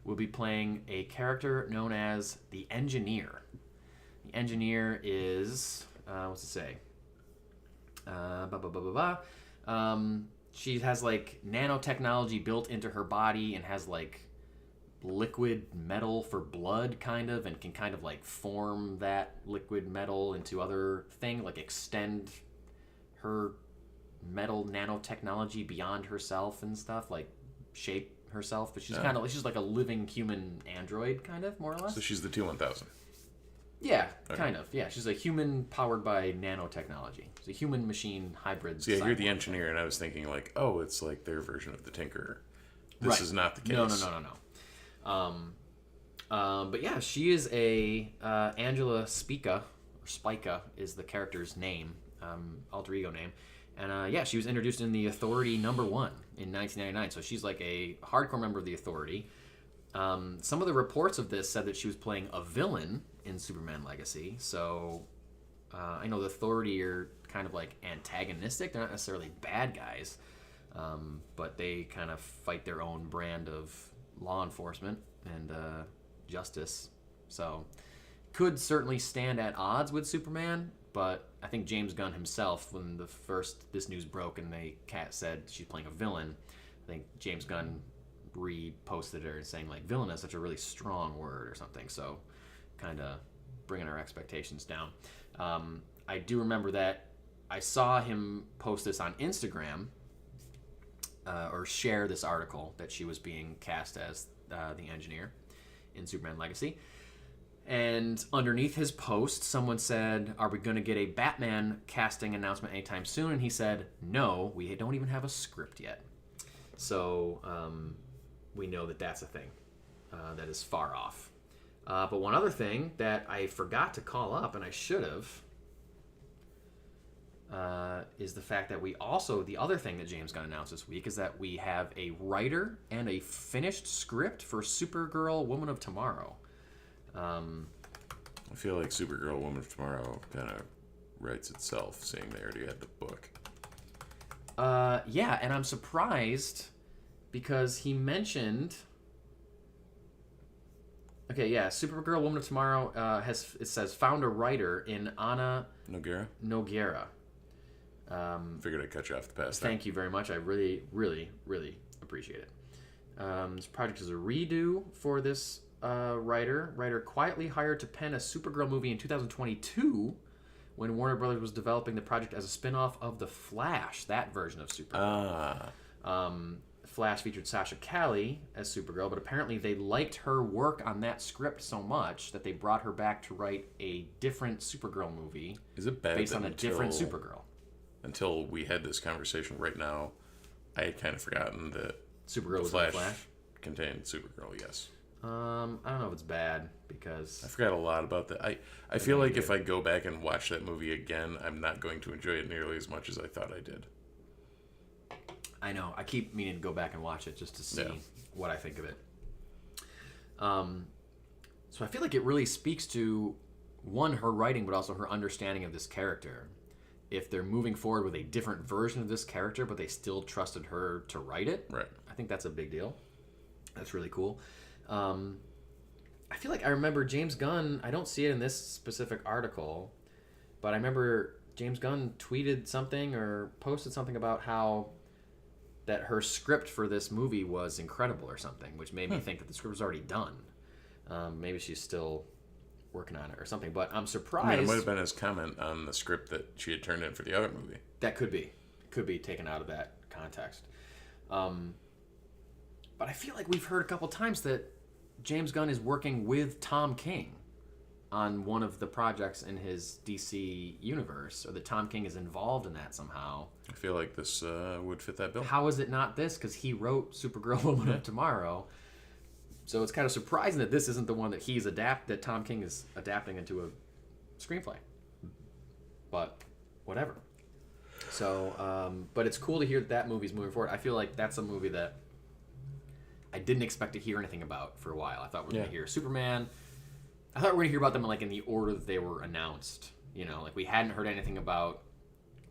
will be playing a character known as the Engineer. The Engineer is... what's it say? She has, like, nanotechnology built into her body and has, like... liquid metal for blood, kind of, and can kind of like form that liquid metal into other things, like extend her metal nanotechnology beyond herself and stuff, like shape herself. But she's kind of she's like a living human android, kind of, more or less. So she's the T-1000. Yeah, kind of. Yeah, she's a human powered by nanotechnology. It's a human machine hybrid. See, I hear the Engineer, and I was thinking like, oh, it's like their version of the Tinkerer. This is not the case. No. But yeah, she is a Angela Spica, or Spica is the character's name, alter ego name, and she was introduced in the Authority #1 in 1999. So she's like a hardcore member of the Authority. Some of the reports of this said that she was playing a villain in Superman Legacy. So I know the Authority are kind of like antagonistic; they're not necessarily bad guys, but they kind of fight their own brand of law enforcement and justice, so could certainly stand at odds with Superman. But I think James Gunn himself, when this news broke and said she's playing a villain, I think James Gunn reposted her saying like villain is such a really strong word or something, so kind of bringing our expectations down. I do remember that I saw him post this on Instagram, or share this article that she was being cast as the Engineer in Superman Legacy. And underneath his post, someone said, are we going to get a Batman casting announcement anytime soon? And he said, no, we don't even have a script yet. So we know that that's a thing that is far off. But one other thing that I forgot to call up, and I should have, is the fact that the other thing that James Gunn announced this week is that we have a writer and a finished script for Supergirl Woman of Tomorrow. I feel like Supergirl Woman of Tomorrow kind of writes itself, seeing they already had the book. Yeah, and I'm surprised because he mentioned. Okay, yeah, Supergirl Woman of Tomorrow it says found a writer in Ana Nogueira. Figured I'd cut you off the pass. Thank you very much. I really, really, really appreciate it. This project is a redo for this writer. Writer quietly hired to pen a Supergirl movie in 2022 when Warner Brothers was developing the project as a spin-off of The Flash, that version of Supergirl. Flash featured Sasha Calle as Supergirl, but apparently they liked her work on that script so much that they brought her back to write a different Supergirl movie. Is it bad based on a different Supergirl? Until we had this conversation right now, I had kind of forgotten that Supergirl was Flash, in Flash contained Supergirl. Yes. I don't know if it's bad because I forgot a lot about that. I feel like if I go back and watch that movie again, I'm not going to enjoy it nearly as much as I thought I did. I know. I keep meaning to go back and watch it just to see what I think of it. So I feel like it really speaks to, one, her writing, but also her understanding of this character. If they're moving forward with a different version of this character, but they still trusted her to write it, right? I think that's a big deal. That's really cool. I feel like I remember James Gunn, I don't see it in this specific article, but I remember James Gunn tweeted something or posted something about how that her script for this movie was incredible or something, which made me think that the script was already done. Maybe she's still working on it or something, but I'm surprised. I mean, it might have been his comment on the script that she had turned in for the other movie. That could be. Could be taken out of that context. But I feel like we've heard a couple times that James Gunn is working with Tom King on one of the projects in his DC universe, or that Tom King is involved in that somehow. I feel like this would fit that bill. How is it not this? Because he wrote Supergirl Woman of Tomorrow. So it's kind of surprising that this isn't the one that that Tom King is adapting into a screenplay. But whatever. So, but it's cool to hear that movie's moving forward. I feel like that's a movie that I didn't expect to hear anything about for a while. I thought we were going to hear Superman. I thought we were going to hear about them like in the order that they were announced. You know, like we hadn't heard anything about.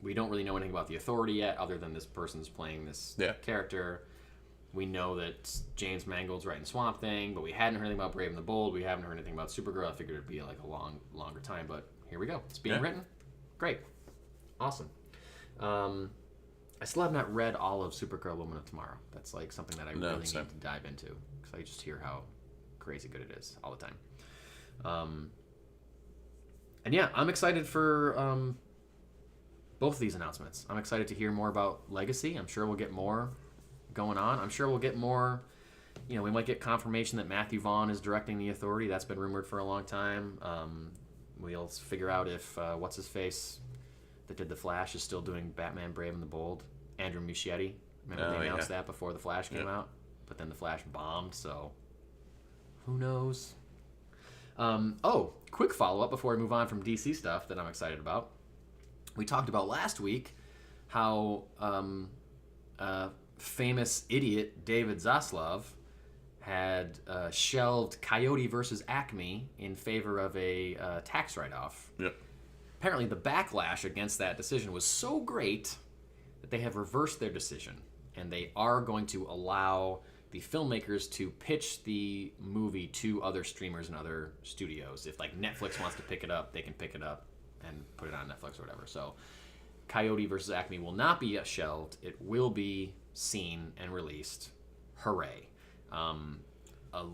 We don't really know anything about the Authority yet, other than this person's playing this character. We know that James Mangold's writing Swamp Thing, but we hadn't heard anything about Brave and the Bold. We haven't heard anything about Supergirl. I figured it'd be like a longer time, but here we go. It's being written. Great, awesome. I still have not read all of Supergirl Woman of Tomorrow. That's like something that I really need to dive into because I just hear how crazy good it is all the time. And yeah, I'm excited for both of these announcements. I'm excited to hear more about Legacy. I'm sure we'll get more going on. I'm sure we'll get more. You know, we might get confirmation that Matthew Vaughn is directing The Authority. That's been rumored for a long time. We'll figure out if what's his face that did The Flash is still doing Batman: Brave and the Bold. Andrew Muschietti. Remember they announced that before The Flash came out, but then The Flash bombed. So who knows? Quick follow-up before we move on from DC stuff that I'm excited about. We talked about last week how famous idiot David Zaslav had shelved Coyote versus Acme in favor of a tax write-off. Yep. Apparently the backlash against that decision was so great that they have reversed their decision, and they are going to allow the filmmakers to pitch the movie to other streamers and other studios. If like Netflix wants to pick it up, they can pick it up and put it on Netflix or whatever. So Coyote versus Acme will not be shelved. It will be seen and released. Hooray. But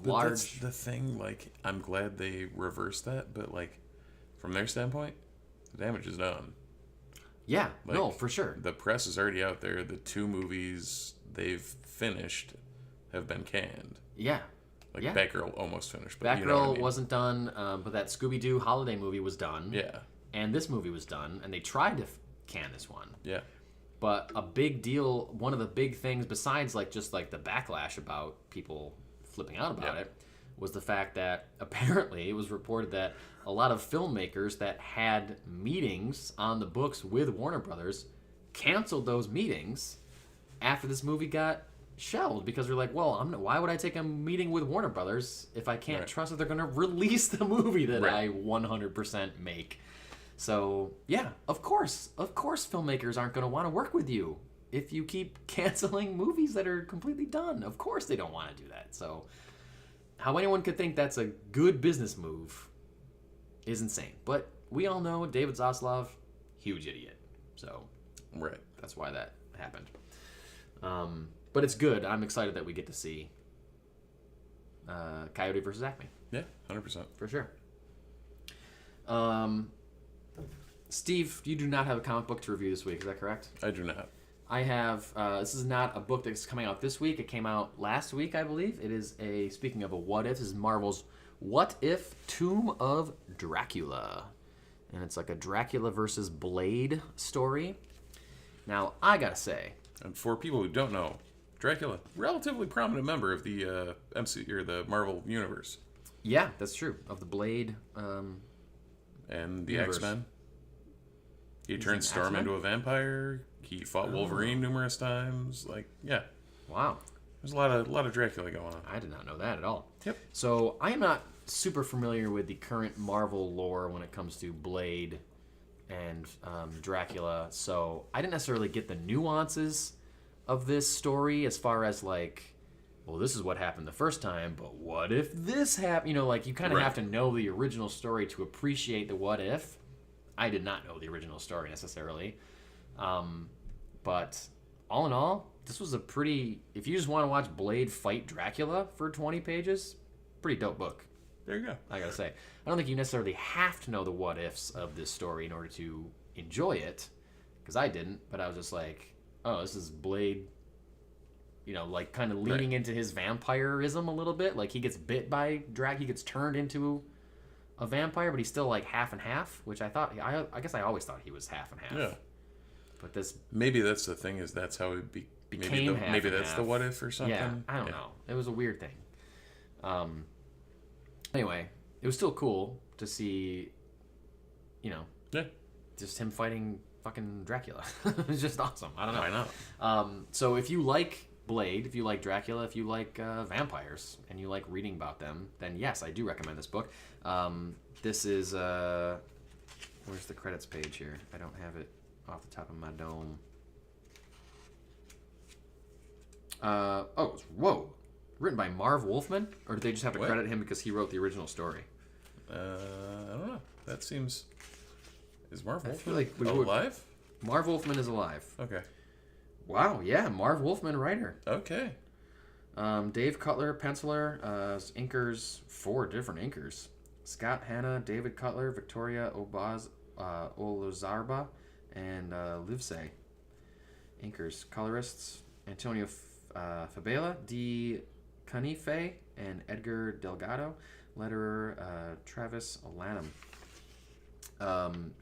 that's the thing, like, I'm glad they reversed that, but like from their standpoint, the damage is done. Yeah, like, no, for sure. The press is already out there. The 2 movies they've finished have been canned. Yeah. Like Batgirl almost finished. But Batgirl you know what I mean. wasn't done, but that Scooby-Doo holiday movie was done. Yeah. And this movie was done, and they tried to can this one. Yeah. But a big deal, one of the big things besides like just like the backlash about people flipping out about it, was the fact that apparently it was reported that a lot of filmmakers that had meetings on the books with Warner Brothers canceled those meetings after this movie got shelved because they're like, well, why would I take a meeting with Warner Brothers if I can't trust that they're going to release the movie that I 100% make? So, yeah, of course filmmakers aren't going to want to work with you if you keep canceling movies that are completely done. Of course they don't want to do that. So, how anyone could think that's a good business move is insane. But we all know David Zaslav, huge idiot. So, Right. that's why that happened. But it's good. I'm excited that we get to see Coyote versus Acme. Yeah, 100%. For sure. Steve, you do not have a comic book to review this week, is that correct? I do not. I have, this is not a book that's coming out this week. It came out last week, I believe. It is speaking of a what if, this is Marvel's What If Tomb of Dracula. And it's like a Dracula versus Blade story. Now, I gotta say. And for people who don't know, Dracula, relatively prominent member of the MC or the Marvel universe. Yeah, that's true. Of the Blade. And the universe. X-Men. He He's turned an Storm X-Men? into a vampire. He fought Wolverine numerous times. Like, yeah. Wow. There's a lot of Dracula going on. I did not know that at all. Yep. So I am not super familiar with the current Marvel lore when it comes to Blade and Dracula. So I didn't necessarily get the nuances of this story as far as like, well, this is what happened the first time, but what if this happened? You know, like you kind of Right. have to know the original story to appreciate the what if. I did not know the original story necessarily. But all in all, this was a pretty, if you just want to watch Blade fight Dracula for 20 pages, pretty dope book, There you go. I gotta say. I don't think you necessarily have to know the what ifs of this story in order to enjoy it, because I didn't, but I was just like, oh, this is Blade, you know, like kind of leaning into his vampirism a little bit. Like he gets bit by he gets turned into a vampire, but he's still like half and half, which I guess I always thought he was half and half. Yeah. But this Maybe that's the thing, is that's how it became half maybe and that's half. the what if or something. Yeah, I don't know. It was a weird thing. Anyway, it was still cool to see, you know, Yeah. just him fighting fucking Dracula. It was just awesome. I don't know. I know. So if you like Blade, if you like Dracula, if you like vampires, and you like reading about them, then yes, I do recommend this book. This is, where's the credits page here? I don't have it off the top of my dome. Whoa. Written by Marv Wolfman? Or did they just have to What? credit him because he wrote the original story? I don't know. That seems... Is Marv I Wolfman feel like we would- alive? Marv Wolfman is alive. Okay. Wow, yeah, Marv Wolfman, writer. Okay. Dave Cutler, penciler, inkers, 4 different inkers. Scott Hanna, David Cutler, Victoria Olazarba, and Livesey. Inkers, colorists, Antonio Fabela, D. Canife, and Edgar Delgado. Letterer, Travis Lanham.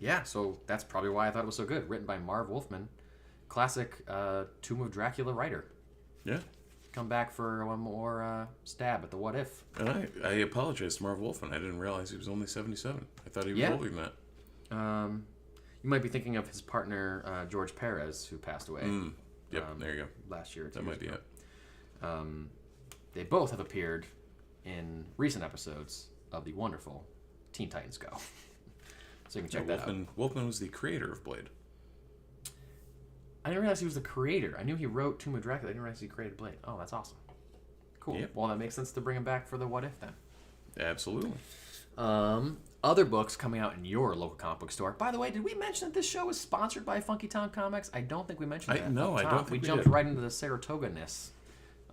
Yeah, so that's probably why I thought it was so good. Written by Marv Wolfman. Classic Tomb of Dracula writer. Yeah. Come back for one more stab at the what if. And I apologize to Marv Wolfman. I didn't realize he was only 77. I thought he was Yeah. older than that. You might be thinking of his partner, George Perez, who passed away Yep, there you go. last year. That might be it. They both have appeared in recent episodes of the wonderful Teen Titans Go. So you can check that out. Wolfman was the creator of Blade. I didn't realize he was the creator. I knew he wrote Tomb of Dracula. I didn't realize he created Blade. Oh, that's awesome. Cool. Yep. Well, that makes sense to bring him back for the what if then. Absolutely. Other books coming out in your local comic book store. By the way, did we mention that this show is sponsored by Funky Town Comics? I don't think we mentioned that. No, up I top. don't think we we jumped did. right into the Saratoga-ness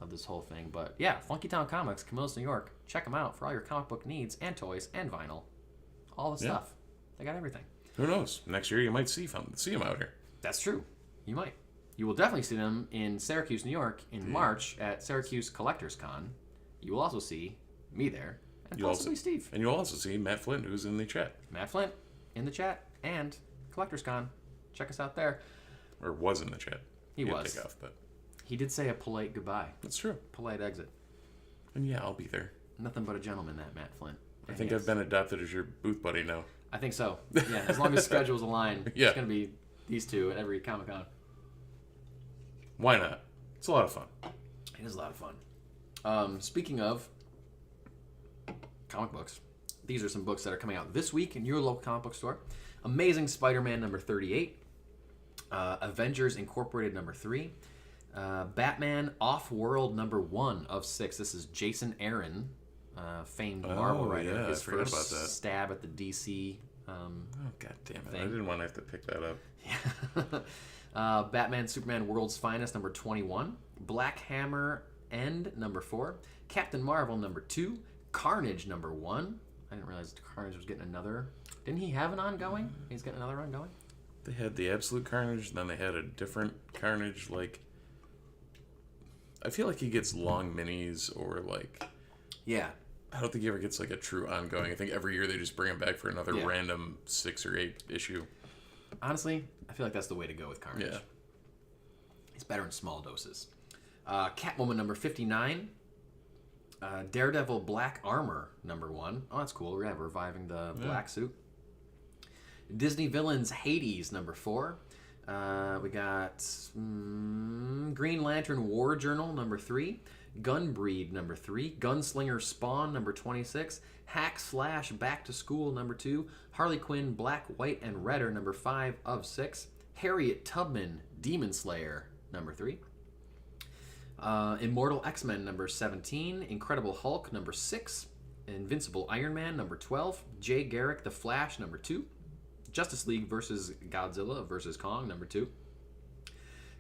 of this whole thing. But yeah, Funky Town Comics, Camillus, New York. Check them out for all your comic book needs and toys and vinyl. All the stuff. They got everything. Who knows? Next year you might see him out here. That's true. You might. You will definitely see them in Syracuse, New York in March at Syracuse Collectors Con. You will also see me there. And possibly Steve. And you'll also see Matt Flint, who's in the chat. Matt Flint in the chat and Collectors Con. Check us out there. Or was in the chat. He did was. Take off, but He did say a polite goodbye. that's true. Polite exit. And yeah, I'll be there. Nothing but a gentleman, that Matt Flint. I think I've been adopted as your booth buddy now. I think so. Yeah, as long as schedules align, Yeah. it's going to be these two at every Comic Con. Why not? It's a lot of fun. It is a lot of fun. Speaking of comic books, these are some books that are coming out this week in your local comic book store. Amazing Spider-Man number 38. Avengers Incorporated number 3. Batman Off-World number 1 of 6. This is Jason Aaron, famed Marvel writer. Yeah, his I forgot first about that. stab at the DC. Oh, god damn it. Thing. I didn't want to have to pick that up. Batman Superman World's Finest number 21. Black Hammer End number 4. Captain Marvel number 2. Carnage number 1. I didn't realize Carnage was getting another. Didn't he have an ongoing? He's getting another ongoing? They had the Absolute Carnage, then they had a different Carnage. Like, I feel like he gets long minis or like. Yeah. I don't think he ever gets like a true ongoing. I think every year they just bring him back for another random 6 or 8 issue. Honestly, I feel like that's the way to go with Carnage. Yeah. He's better in small doses. Catwoman number 59. Daredevil Black Armor number 1. Oh, that's cool. We're reviving the black suit. Disney Villains Hades number 4. We got Green Lantern War Journal number 3. Gunbreed number 3. Gunslinger Spawn number 26. Hack Slash Back to School number 2. Harley Quinn Black, White, and Redder number 5 of 6. Harriet Tubman Demon Slayer number 3. Immortal X-Men number 17. Incredible Hulk number 6. Invincible Iron Man number 12. Jay Garrick The Flash number 2. Justice League versus Godzilla versus Kong number 2.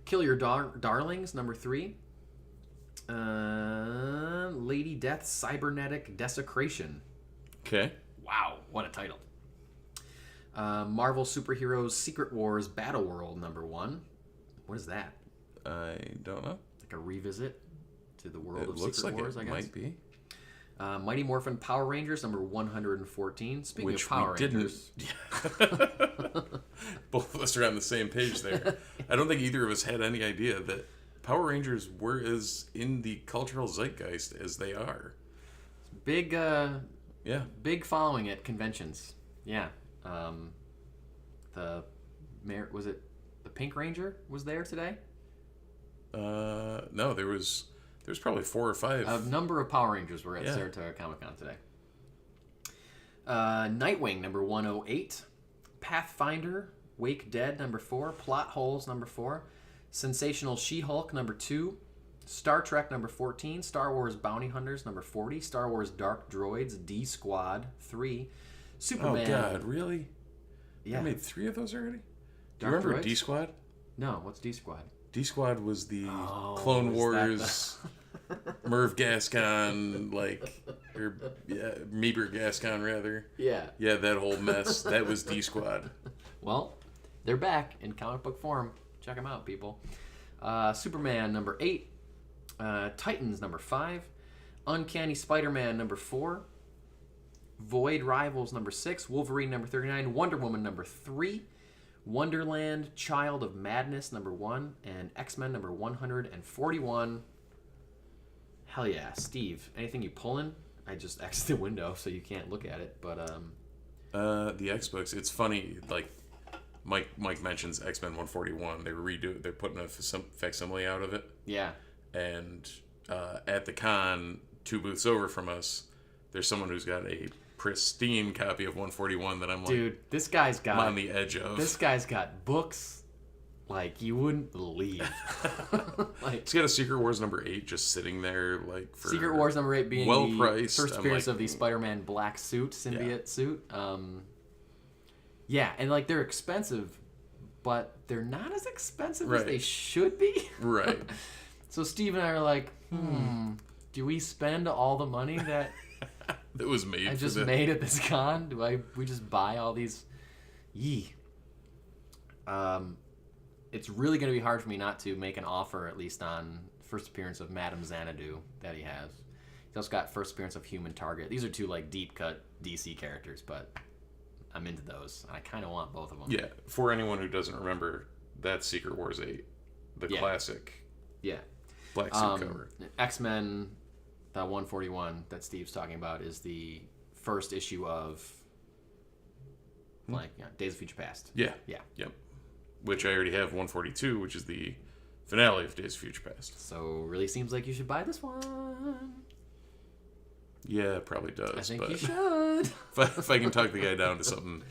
Kill Your Darlings number 3. Lady Death Cybernetic Desecration. Okay. Wow, what a title. Marvel Superheroes Secret Wars Battle World number 1. What is that? I don't know. Like a revisit to the world It of looks Secret like Wars, it I guess. might be. Mighty Morphin Power Rangers number 114. Speaking Which of Power we didn't. Rangers. Both of us are on the same page there. I don't think either of us had any idea that Power Rangers were as in the cultural zeitgeist as they are. Big, Yeah. big following at conventions. Yeah. Was it the Pink Ranger was there today? No, there was probably 4 or 5. A number of Power Rangers were at Yeah. Saratoga Comic Con today. Nightwing number 108. Pathfinder Wake Dead number 4. Plot Holes number 4. Sensational She-Hulk number 2. Star Trek number 14. Star Wars Bounty Hunters number 40. Star Wars Dark Droids D Squad 3. Superman. Oh God, really? Yeah. I made 3 of those already. Do you Dark remember Droids? D Squad? No, what's D Squad? D Squad was the Oh, Clone is that Wars, Merv Gascon, Meeber Gascon rather. Yeah. Yeah, that whole mess. That was D Squad. Well, they're back in comic book form. Check them out, people. Superman number 8. Titans number 5. Uncanny Spider-Man number 4. Void Rivals number 6. Wolverine number 39. Wonder Woman number 3. Wonderland Child of Madness number 1. And X-Men number 141. Hell yeah. Steve, anything you pulling? I just exited the window so you can't look at it. But The X-Books. It's funny, like Mike mentions X-Men 141. They're putting a facsimile out of it. yeah. And at the con, 2 booths over from us, there's someone who's got a pristine copy of 141 that I'm like, Dude, this guy's got... I'm on the edge of. This guy's got books like you wouldn't believe. Like He's got a Secret Wars number 8 just sitting there, like, for Secret Wars number 8 being well the priced. first appearance like, of the Spider-Man black suit, symbiote suit. Yeah, and like they're expensive, but they're not as expensive as Right. they should be. Right. So Steve and I are like, do we spend all the money that That was made I for just the... made at this con? We just buy all these? Yee. It's really going to be hard for me not to make an offer, at least on first appearance of Madame Xanadu that he has. He's also got first appearance of Human Target. These are 2 like deep cut DC characters, but I'm into those. I kind of want both of them. Yeah, for anyone who doesn't remember, that's Secret Wars 8, the classic Yeah. black suit cover. X-Men, the 141 that Steve's talking about, is the first issue of Days of Future Past. Yeah. Yeah. Yep. Which I already have 142, which is the finale of Days of Future Past. So really seems like you should buy this one. Yeah, it probably does. I think but you should. if I can talk the guy down to something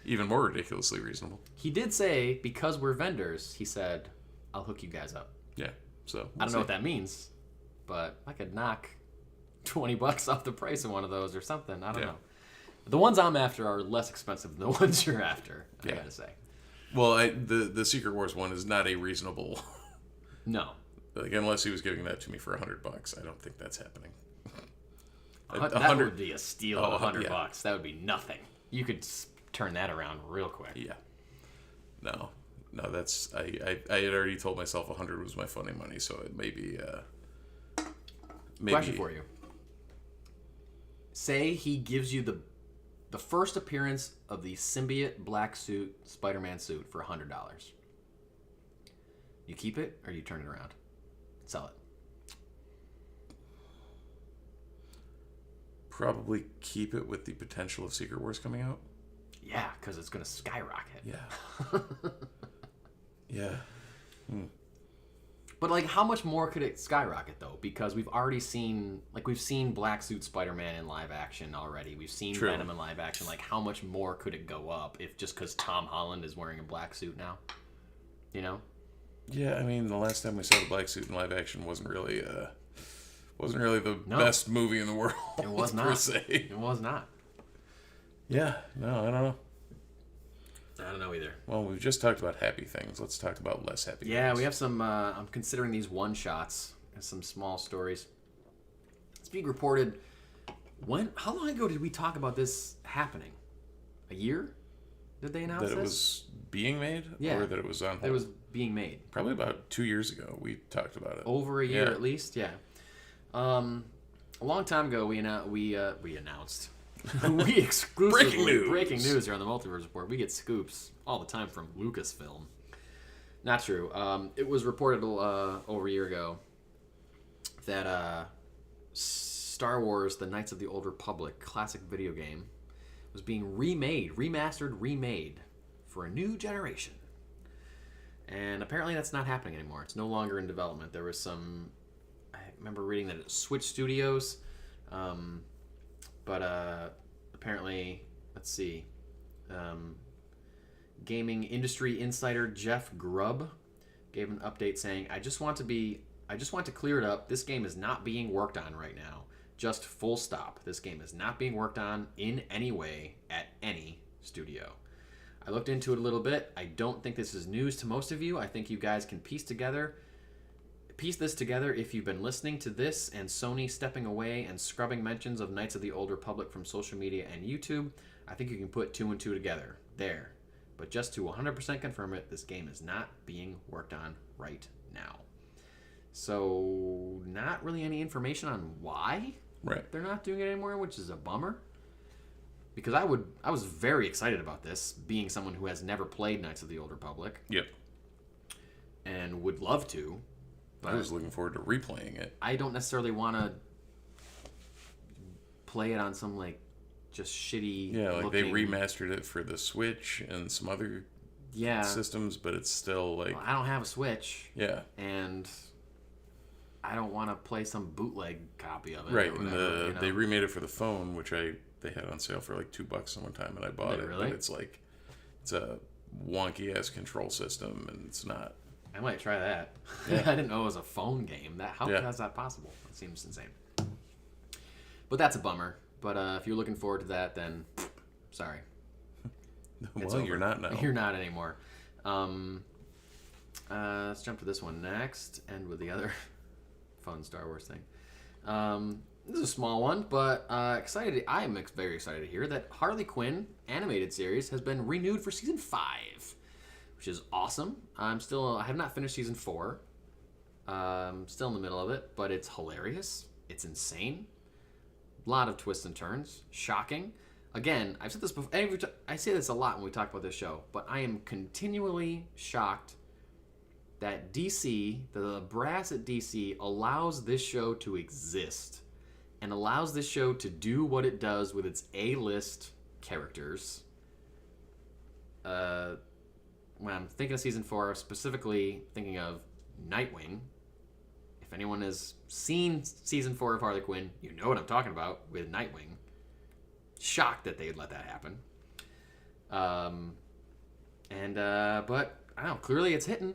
even more ridiculously reasonable. He did say, because we're vendors, he said, I'll hook you guys up. Yeah. So I don't know what that means, but I could knock $20 off the price of one of those or something. I don't know. The ones I'm after are less expensive than the ones you're after, I gotta say. Well, the Secret Wars one is not a reasonable. No. Like, unless he was giving that to me for $100, I don't think that's happening. That would be a steal of $100. Yeah. That would be nothing. You could turn that around real quick. Yeah. No, that's I had already told myself 100 was my funny money, so it may be. Maybe. Question for you. Say he gives you the first appearance of the symbiote black suit Spider-Man suit for $100. You keep it or you turn it around? Sell it. Probably keep it with the potential of Secret Wars coming out. Yeah, because it's going to skyrocket. Yeah. Yeah. But, like, how much more could it skyrocket, though? Because we've already seen, like, we've seen Black Suit Spider-Man in live action already. We've seen Venom in live action. Like, how much more could it go up if just because Tom Holland is wearing a black suit now? You know? Yeah, I mean, the last time we saw the black suit in live action wasn't really the best movie in the world. It was not. Per se. It was not. Yeah, no, I don't know. I don't know either. Well, we've just talked about happy things. Let's talk about less happy things. Yeah, we have some, I'm considering these one-shots as some small stories. It's being reported, how long ago did we talk about this happening? A year? Did they announce this? That it was being made? Yeah. Or that it was on hold? That it was being made. Probably about 2 years ago we talked about it. Over a year at least, yeah. A long time ago we announced. We exclusively breaking news here on the Multiverse Report. We get scoops all the time from Lucasfilm. Not true. It was reported over a year ago that Star Wars: The Knights of the Old Republic classic video game was being remade for a new generation. And apparently that's not happening anymore. It's no longer in development. There was some, I remember reading that it Switch Studios, but apparently, let's see, gaming industry insider Jeff Grubb gave an update saying, I just want to clear it up. This game is not being worked on right now. Just full stop. This game is not being worked on in any way at any studio. I looked into it a little bit. I don't think this is news to most of you. I think you guys can piece this together if you've been listening to this and Sony stepping away and scrubbing mentions of Knights of the Old Republic from social media and YouTube. I think you can put 2 and 2 together there. But just to 100% confirm it, this game is not being worked on right now. So, not really any information on why they're not doing it anymore, which is a bummer. Because I was very excited about this, being someone who has never played Knights of the Old Republic. Yep. And would love to. I was looking forward to replaying it. I don't necessarily want to play it on some, like, just shitty they remastered it for the Switch and some other systems, but it's still, like... Well, I don't have a Switch. Yeah. And I don't want to play some bootleg copy of it. Right, or whatever, and they remade it for the phone, which they had on sale for like $2 one time, and I bought it. Really? But it's a wonky ass control system, and it's not. I might try that. Yeah. I didn't know it was a phone game. How is that possible? It seems insane. But that's a bummer. But if you're looking forward to that, then sorry. Well, you're not now. You're not anymore. Let's jump to this one next. End with the other fun Star Wars thing. This is a small one, but excited. I am very excited to hear that Harley Quinn animated series has been renewed for season 5, which is awesome. I have not finished season 4. Still in the middle of it, but it's hilarious. It's insane. A lot of twists and turns. Shocking. Again, I've said this before. I say this a lot when we talk about this show, but I am continually shocked that DC, the brass at DC, allows this show to exist and allows this show to do what it does with its A-list characters. When I'm thinking of season 4, specifically thinking of Nightwing. If anyone has seen season 4 of Harley Quinn, you know what I'm talking about with Nightwing. Shocked that they'd let that happen. But I don't know. Clearly, it's hitting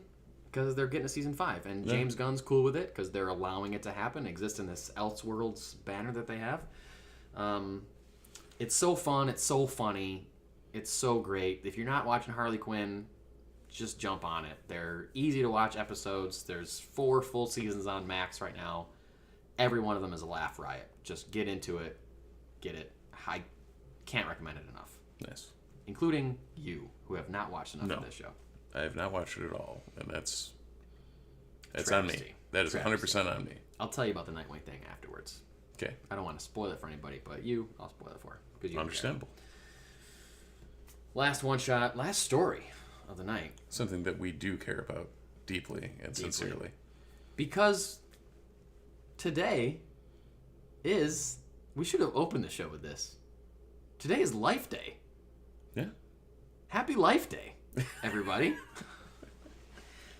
because they're getting a season 5, and James Gunn's cool with it because they're allowing it to happen. Exist in this Elseworlds banner that they have. It's so fun. It's so funny. It's so great. If you're not watching Harley Quinn, just jump on it. They're easy to watch episodes. There's 4 full seasons on Max right now. Every one of them is a laugh riot. Just get into it. Get it. I can't recommend it enough. Nice. Including you, who have not watched enough of this show. I have not watched it at all, and that's on me. That is 100% on me. I'll tell you about the Nightwing thing afterwards. Okay. I don't want to spoil it for anybody, but I'll spoil it for. You Understandable. Last story of the night. Something that we do care about deeply and sincerely. Because today we should have opened the show with this. Today is Life Day. Yeah. Happy Life Day, everybody. Do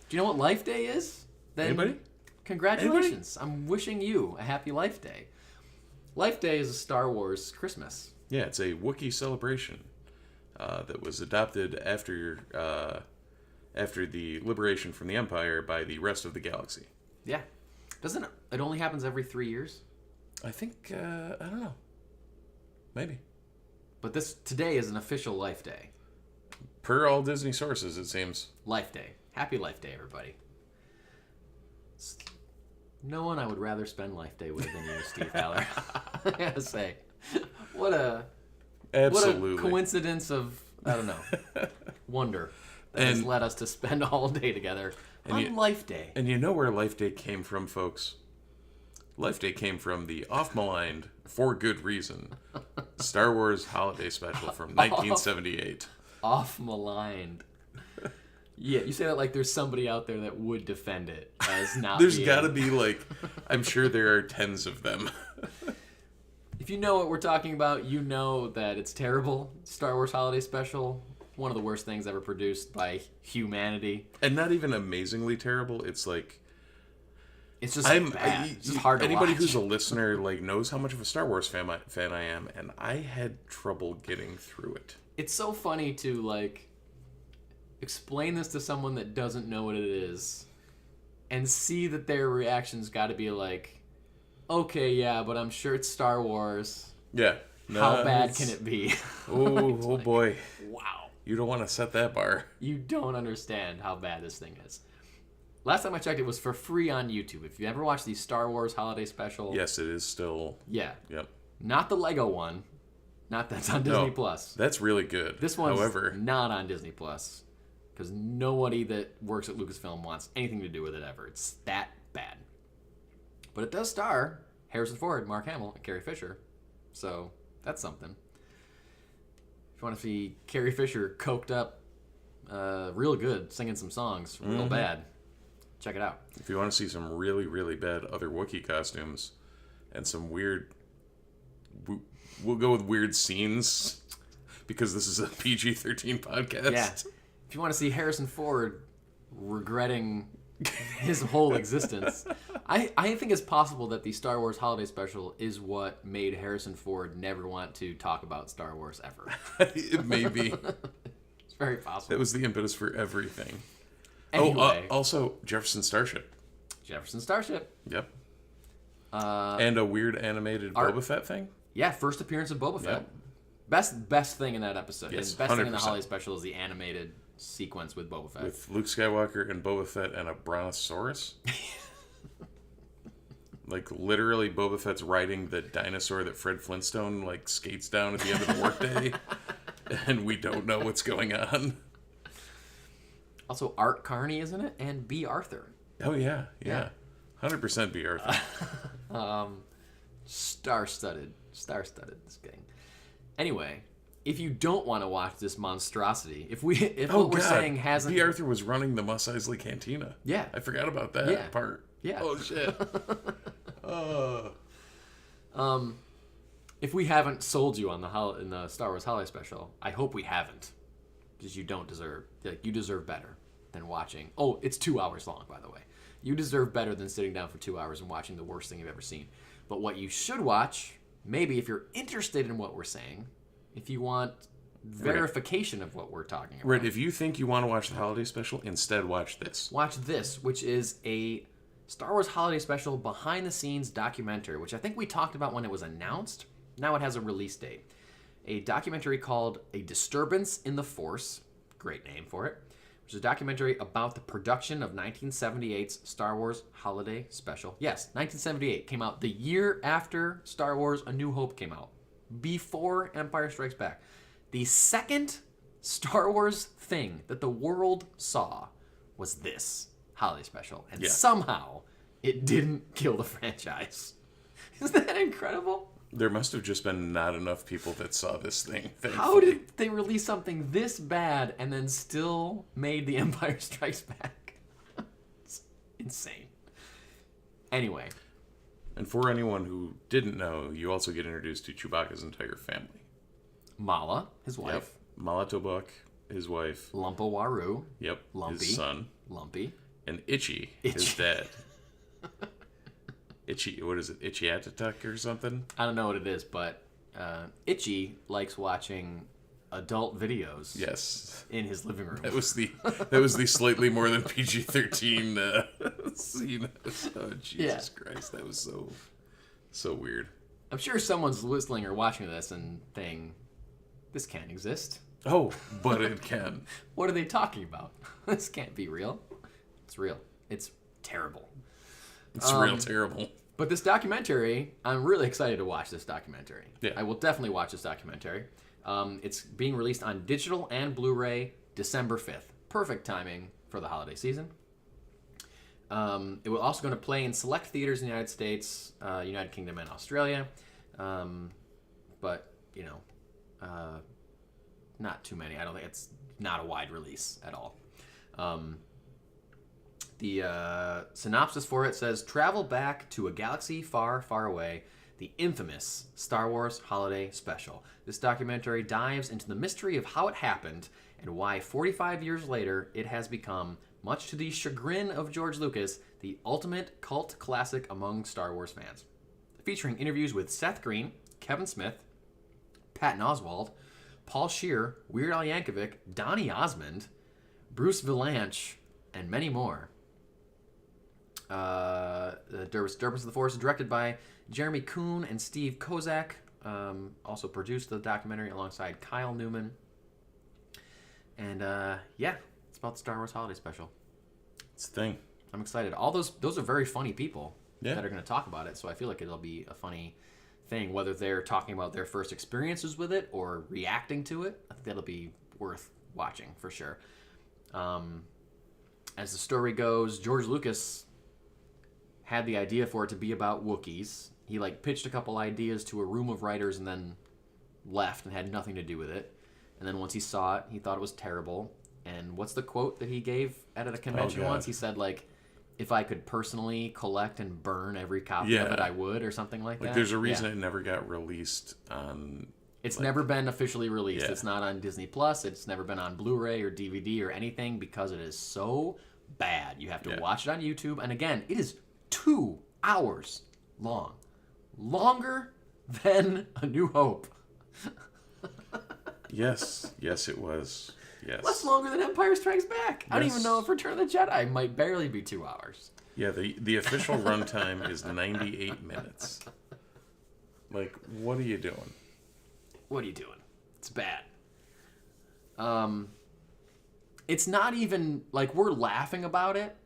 you know what Life Day is? Then Anybody? Congratulations. I'm wishing you a happy Life Day. Life Day is a Star Wars Christmas. Yeah, it's a Wookiee celebration that was adopted after the liberation from the Empire by the rest of the galaxy. Yeah. Doesn't it only happens every 3 years? I think, I don't know. Maybe. But today is an official Life Day. Per all Disney sources, it seems. Life Day. Happy Life Day, everybody. No one I would rather spend Life Day with than you, Steve Haller. I gotta say. What a coincidence of, I don't know, wonder that has led us to spend all day together on Life Day. And you know where Life Day came from, folks? Life Day came from the oft-maligned, for good reason, Star Wars Holiday Special from 1978. Off-maligned. Yeah, you say that like there's somebody out there that would defend it as not There's got to be, like, I'm sure there are tens of them. If you know what we're talking about, you know that it's terrible. Star Wars Holiday Special, one of the worst things ever produced by humanity. And not even amazingly terrible. It's like... It's just bad. It's just hard to Anybody watch. who's a listener like knows how much of a Star Wars fan I am, and I had trouble getting through it. It's so funny to, like, explain this to someone that doesn't know what it is and see that their reaction's got to be like, okay, yeah, but I'm sure it's Star Wars. Yeah. How bad can it be? Oh like, boy. Wow. You don't want to set that bar. You don't understand how bad this thing is. Last time I checked, it was for free on YouTube. If you ever watched the Star Wars Holiday Special... Yes, it is still... Yeah. Yep. Not the Lego one. Not that's on Disney+. Plus. That's really good. This one's However, not on Disney+. Plus. Because nobody that works at Lucasfilm wants anything to do with it ever. It's that bad. But it does star Harrison Ford, Mark Hamill, and Carrie Fisher. So, that's something. If you want to see Carrie Fisher coked up real good, singing some songs real bad, check it out. if you want to see some really, really bad other Wookiee costumes and some weird... We'll go with weird scenes because this is a PG-13 podcast. Yeah. If you want to see Harrison Ford regretting his whole existence, I think it's possible that the Star Wars Holiday Special is what made Harrison Ford never want to talk about Star Wars ever. It may be. It's very possible. That was the impetus for everything. Anyway. Also, Jefferson Starship. Jefferson Starship. Yep. And a weird animated Boba Fett thing. Yeah, first appearance of Boba Fett. Yep. Best thing in that episode. Yes, The best thing in the 100%. Holiday Special is the animated sequence with Boba Fett. With Luke Skywalker and Boba Fett and a Brontosaurus. Like, literally, Boba Fett's riding the dinosaur that Fred Flintstone, like, skates down at the end of the workday. And we don't know what's going on. Also, Art Carney, isn't it? And B. Arthur. Oh, yeah. 100% B. Arthur. Star-studded, this thing. Anyway, if you don't want to watch this monstrosity, if what we're saying hasn't... B. Arthur was running the Mos Eisley Cantina. Yeah. I forgot about that part. Yeah. Oh, shit. If we haven't sold you on in the Star Wars Holiday Special, I hope we haven't, because you don't deserve... Like, you deserve better than watching... Oh, it's 2 hours long, by the way. You deserve better than sitting down for 2 hours and watching the worst thing you've ever seen. But what you should watch, maybe if you're interested in what we're saying, if you want verification of what we're talking about. Right, if you think you want to watch the holiday special, instead watch this. Watch this, which is a Star Wars Holiday Special behind-the-scenes documentary, which I think we talked about when it was announced. Now it has a release date. A documentary called A Disturbance in the Force, great name for it, which is a documentary about the production of 1978's Star Wars Holiday Special. Yes, 1978 came out the year after Star Wars A New Hope came out, before Empire Strikes Back. The second Star Wars thing that the world saw was this Holiday Special, and somehow it didn't kill the franchise. Isn't that incredible? There must have just been not enough people that saw this thing. Thankfully. How did they release something this bad and then still made The Empire Strikes Back? It's insane. Anyway. And for anyone who didn't know, you also get introduced to Chewbacca's entire family. Mala, his wife. Yep. Mala Tobuk, his wife. Lumpa Waru. Yep. Lumpy. His son. Lumpy. And Itchy, his dad. Itchy, what is it? Itchy Atatuk or something? I don't know what it is, but Itchy likes watching adult videos. Yes. In his living room. That was the slightly more than PG-13 scene. Oh, Jesus Christ, that was so weird. I'm sure someone's listening or watching this and saying, "This can't exist." Oh, but it can. What are they talking about? This can't be real. It's real. It's terrible. It's real terrible. But this documentary, I'm really excited to watch this documentary. Yeah. I will definitely watch this documentary. It's being released on digital and Blu-ray December 5th. Perfect timing for the holiday season. It will also going to play in select theaters in the United States, United Kingdom, and Australia. But, not too many. I don't think it's not a wide release at all. The synopsis for it says, travel back to a galaxy far, far away, the infamous Star Wars Holiday Special. This documentary dives into the mystery of how it happened and why 45 years later it has become, much to the chagrin of George Lucas, the ultimate cult classic among Star Wars fans. Featuring interviews with Seth Green, Kevin Smith, Patton Oswalt, Paul Scheer, Weird Al Yankovic, Donny Osmond, Bruce Vilanch, and many more. The Disturbance of the Force is directed by Jeremy Kuhn and Steve Kozak. Also produced the documentary alongside Kyle Newman. And it's about the Star Wars Holiday Special. It's the thing. I'm excited. All those are very funny people that are going to talk about it. So I feel like it'll be a funny thing, whether they're talking about their first experiences with it or reacting to it. I think that'll be worth watching for sure. As the story goes, George Lucas had the idea for it to be about Wookiees. He pitched a couple ideas to a room of writers and then left and had nothing to do with it. And then once he saw it, he thought it was terrible. And what's the quote that he gave at a convention once? He said, if I could personally collect and burn every copy of it, I would, or something like that. There's a reason it never got released on... It's never been officially released. Yeah. It's not on Disney Plus. It's never been on Blu-ray or DVD or anything because it is so bad. You have to watch it on YouTube. And again, it is 2 hours long. Longer than A New Hope. Yes, it was. Yes. Less longer than Empire Strikes Back. I don't even know if Return of the Jedi might barely be 2 hours. Yeah, the official runtime is 98 minutes. What are you doing? What are you doing? It's bad. It's not even, we're laughing about it,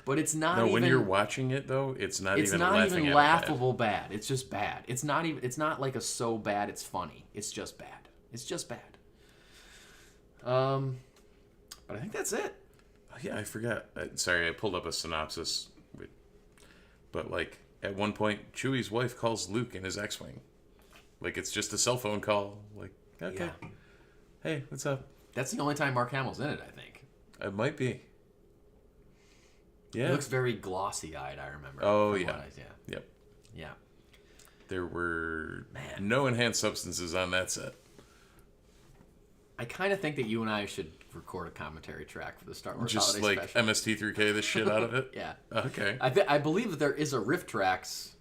but it's not even... No, when you're watching it, though, it's not even laughing It's not even laughable bad. It's just bad. It's not like a so bad it's funny. It's just bad. It's just bad. But I think that's it. Oh, yeah, I forgot. Sorry, I pulled up a synopsis. But, at one point, Chewie's wife calls Luke in his X-Wing. It's just a cell phone call. Okay. Yeah. Hey, what's up? That's the only time Mark Hamill's in it, I think. It might be. Yeah. He looks very glossy-eyed, I remember. Oh, yeah. Yep. Yeah. There were no enhanced substances on that set. I kind of think that you and I should record a commentary track for the Star Wars Holiday Special. Just MST3K the shit out of it? Yeah. Okay. I believe that there is a Riff Tracks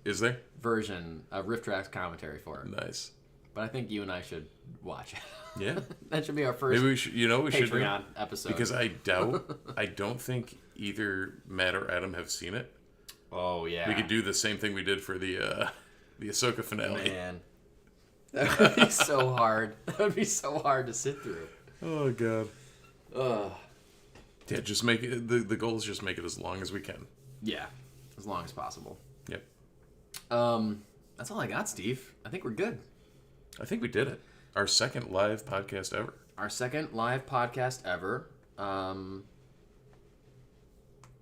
version, a Riff Tracks commentary for it. Nice. but I think you and I should watch it. Yeah. That should be our first Maybe we should, we should do. Patreon episode. Because I don't think either Matt or Adam have seen it. Oh, yeah. We could do the same thing we did for the Ahsoka finale. Man. That would be so hard. That would be so hard to sit through. Oh, God. Ugh. Yeah, just make it, the goal is just make it as long as we can. Yeah, as long as possible. Yep. That's all I got, Steve. I think we're good. I think we did it. Our second live podcast ever. Our second live podcast ever.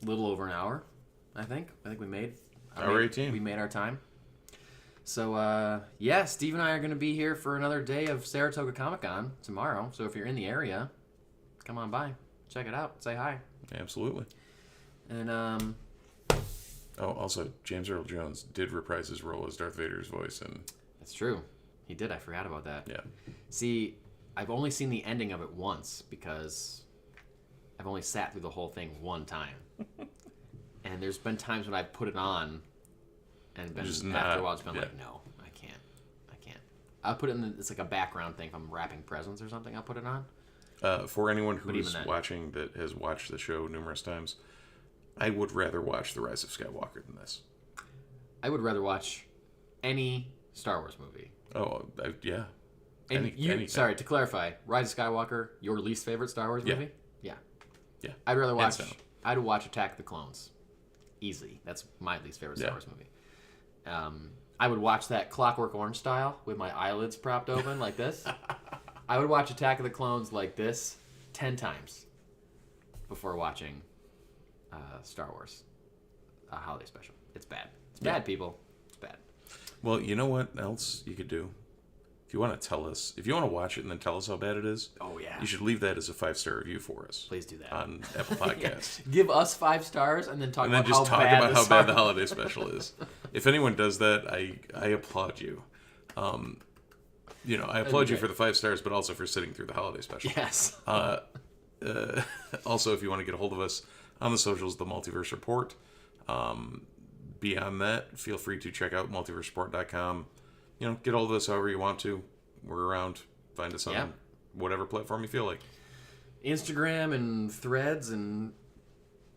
Little over an hour, I think. I think we made... Hour 18. We made our time. So, yeah, Steve and I are going to be here for another day of Saratoga Comic Con tomorrow. So if you're in the area, come on by. Check it out. Say hi. Absolutely. And, Oh, also, James Earl Jones did reprise his role as Darth Vader's voice, and that's true. He did. I forgot about that. yeah. See, I've only seen the ending of it once because I've only sat through the whole thing one time. And there's been times when I've put it on and been Just after a while, it's been yeah. like, no, I can't. I'll put it in it's like a background thing if I'm wrapping presents or something. I'll put it on. For anyone But who's even then- watching that has watched the show numerous times, I would rather watch The Rise of Skywalker than this. I would rather watch any Star Wars movie. Oh, yeah. And Anytime. sorry, to clarify, Rise of Skywalker, your least favorite Star Wars movie? Yeah. Yeah. I'd rather watch. Hands down. I'd watch Attack of the Clones. Easily, that's my least favorite Star Yeah. Wars movie. I would watch that Clockwork Orange style with my eyelids propped open like this. I would watch Attack of the Clones like this 10 times before watching Star Wars holiday special. It's bad. It's bad, people. It's bad. Well, you know what else you could do? If you want to tell us, if you want to watch it and then tell us how bad it is, Oh yeah. you should leave that as a 5-star review for us. Please do that. On Apple Podcasts. Give us 5 stars and then talk And then about just how talk bad about the how Star bad the holiday special is. If anyone does that, I applaud you. I applaud you great. for the 5 stars, but also for sitting through the holiday special. Yes. Also, if you want to get a hold of us on the socials, the Multiverse Report. Beyond that, feel free to check out multiverseport.com. Get a hold of us however you want to. We're around. Find us on Yeah. whatever platform you feel like. Instagram and Threads and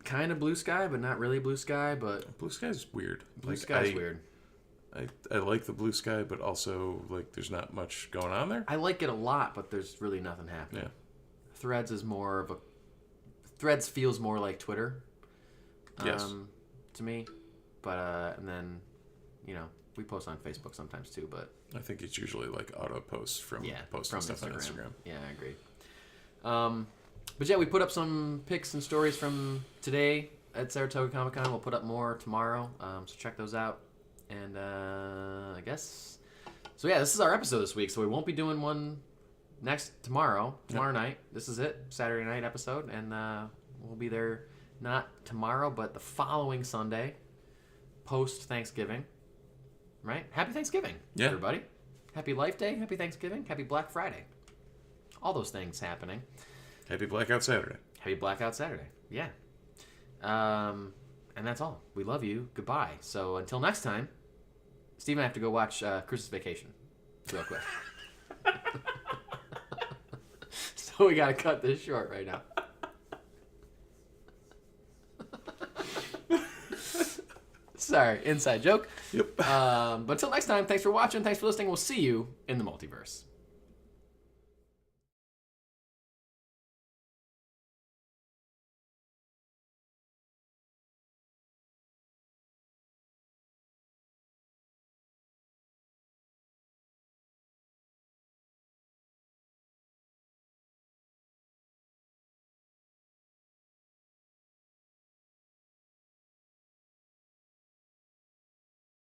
kind of Blue Sky, but not really Blue Sky. But Blue Sky's weird. Blue Sky's weird. I like the Blue Sky, but also there's not much going on there. I like it a lot, but there's really nothing happening. Yeah. Threads is more of a... Threads feels more like Twitter. Yes. To me. But, and then, we post on Facebook sometimes too, but... I think it's usually auto posts from posting stuff on Instagram. Yeah, I agree. But yeah, we put up some pics and stories from today at Saratoga Comic Con. We'll put up more tomorrow, so check those out. And I guess... So yeah, this is our episode this week, so we won't be doing one tomorrow night. This is it, Saturday night episode, and we'll be there not tomorrow, but the following Sunday, post-Thanksgiving. Right? Happy Thanksgiving, everybody. Happy Life Day, happy Thanksgiving, happy Black Friday. All those things happening. Happy Blackout Saturday. Happy Blackout Saturday. Yeah. And that's all. We love you. Goodbye. So until next time, Steve and I have to go watch Christmas Vacation real quick. So we got to cut this short right now. Sorry, inside joke. Yep. But until next time, thanks for watching. Thanks for listening. We'll see you in the multiverse.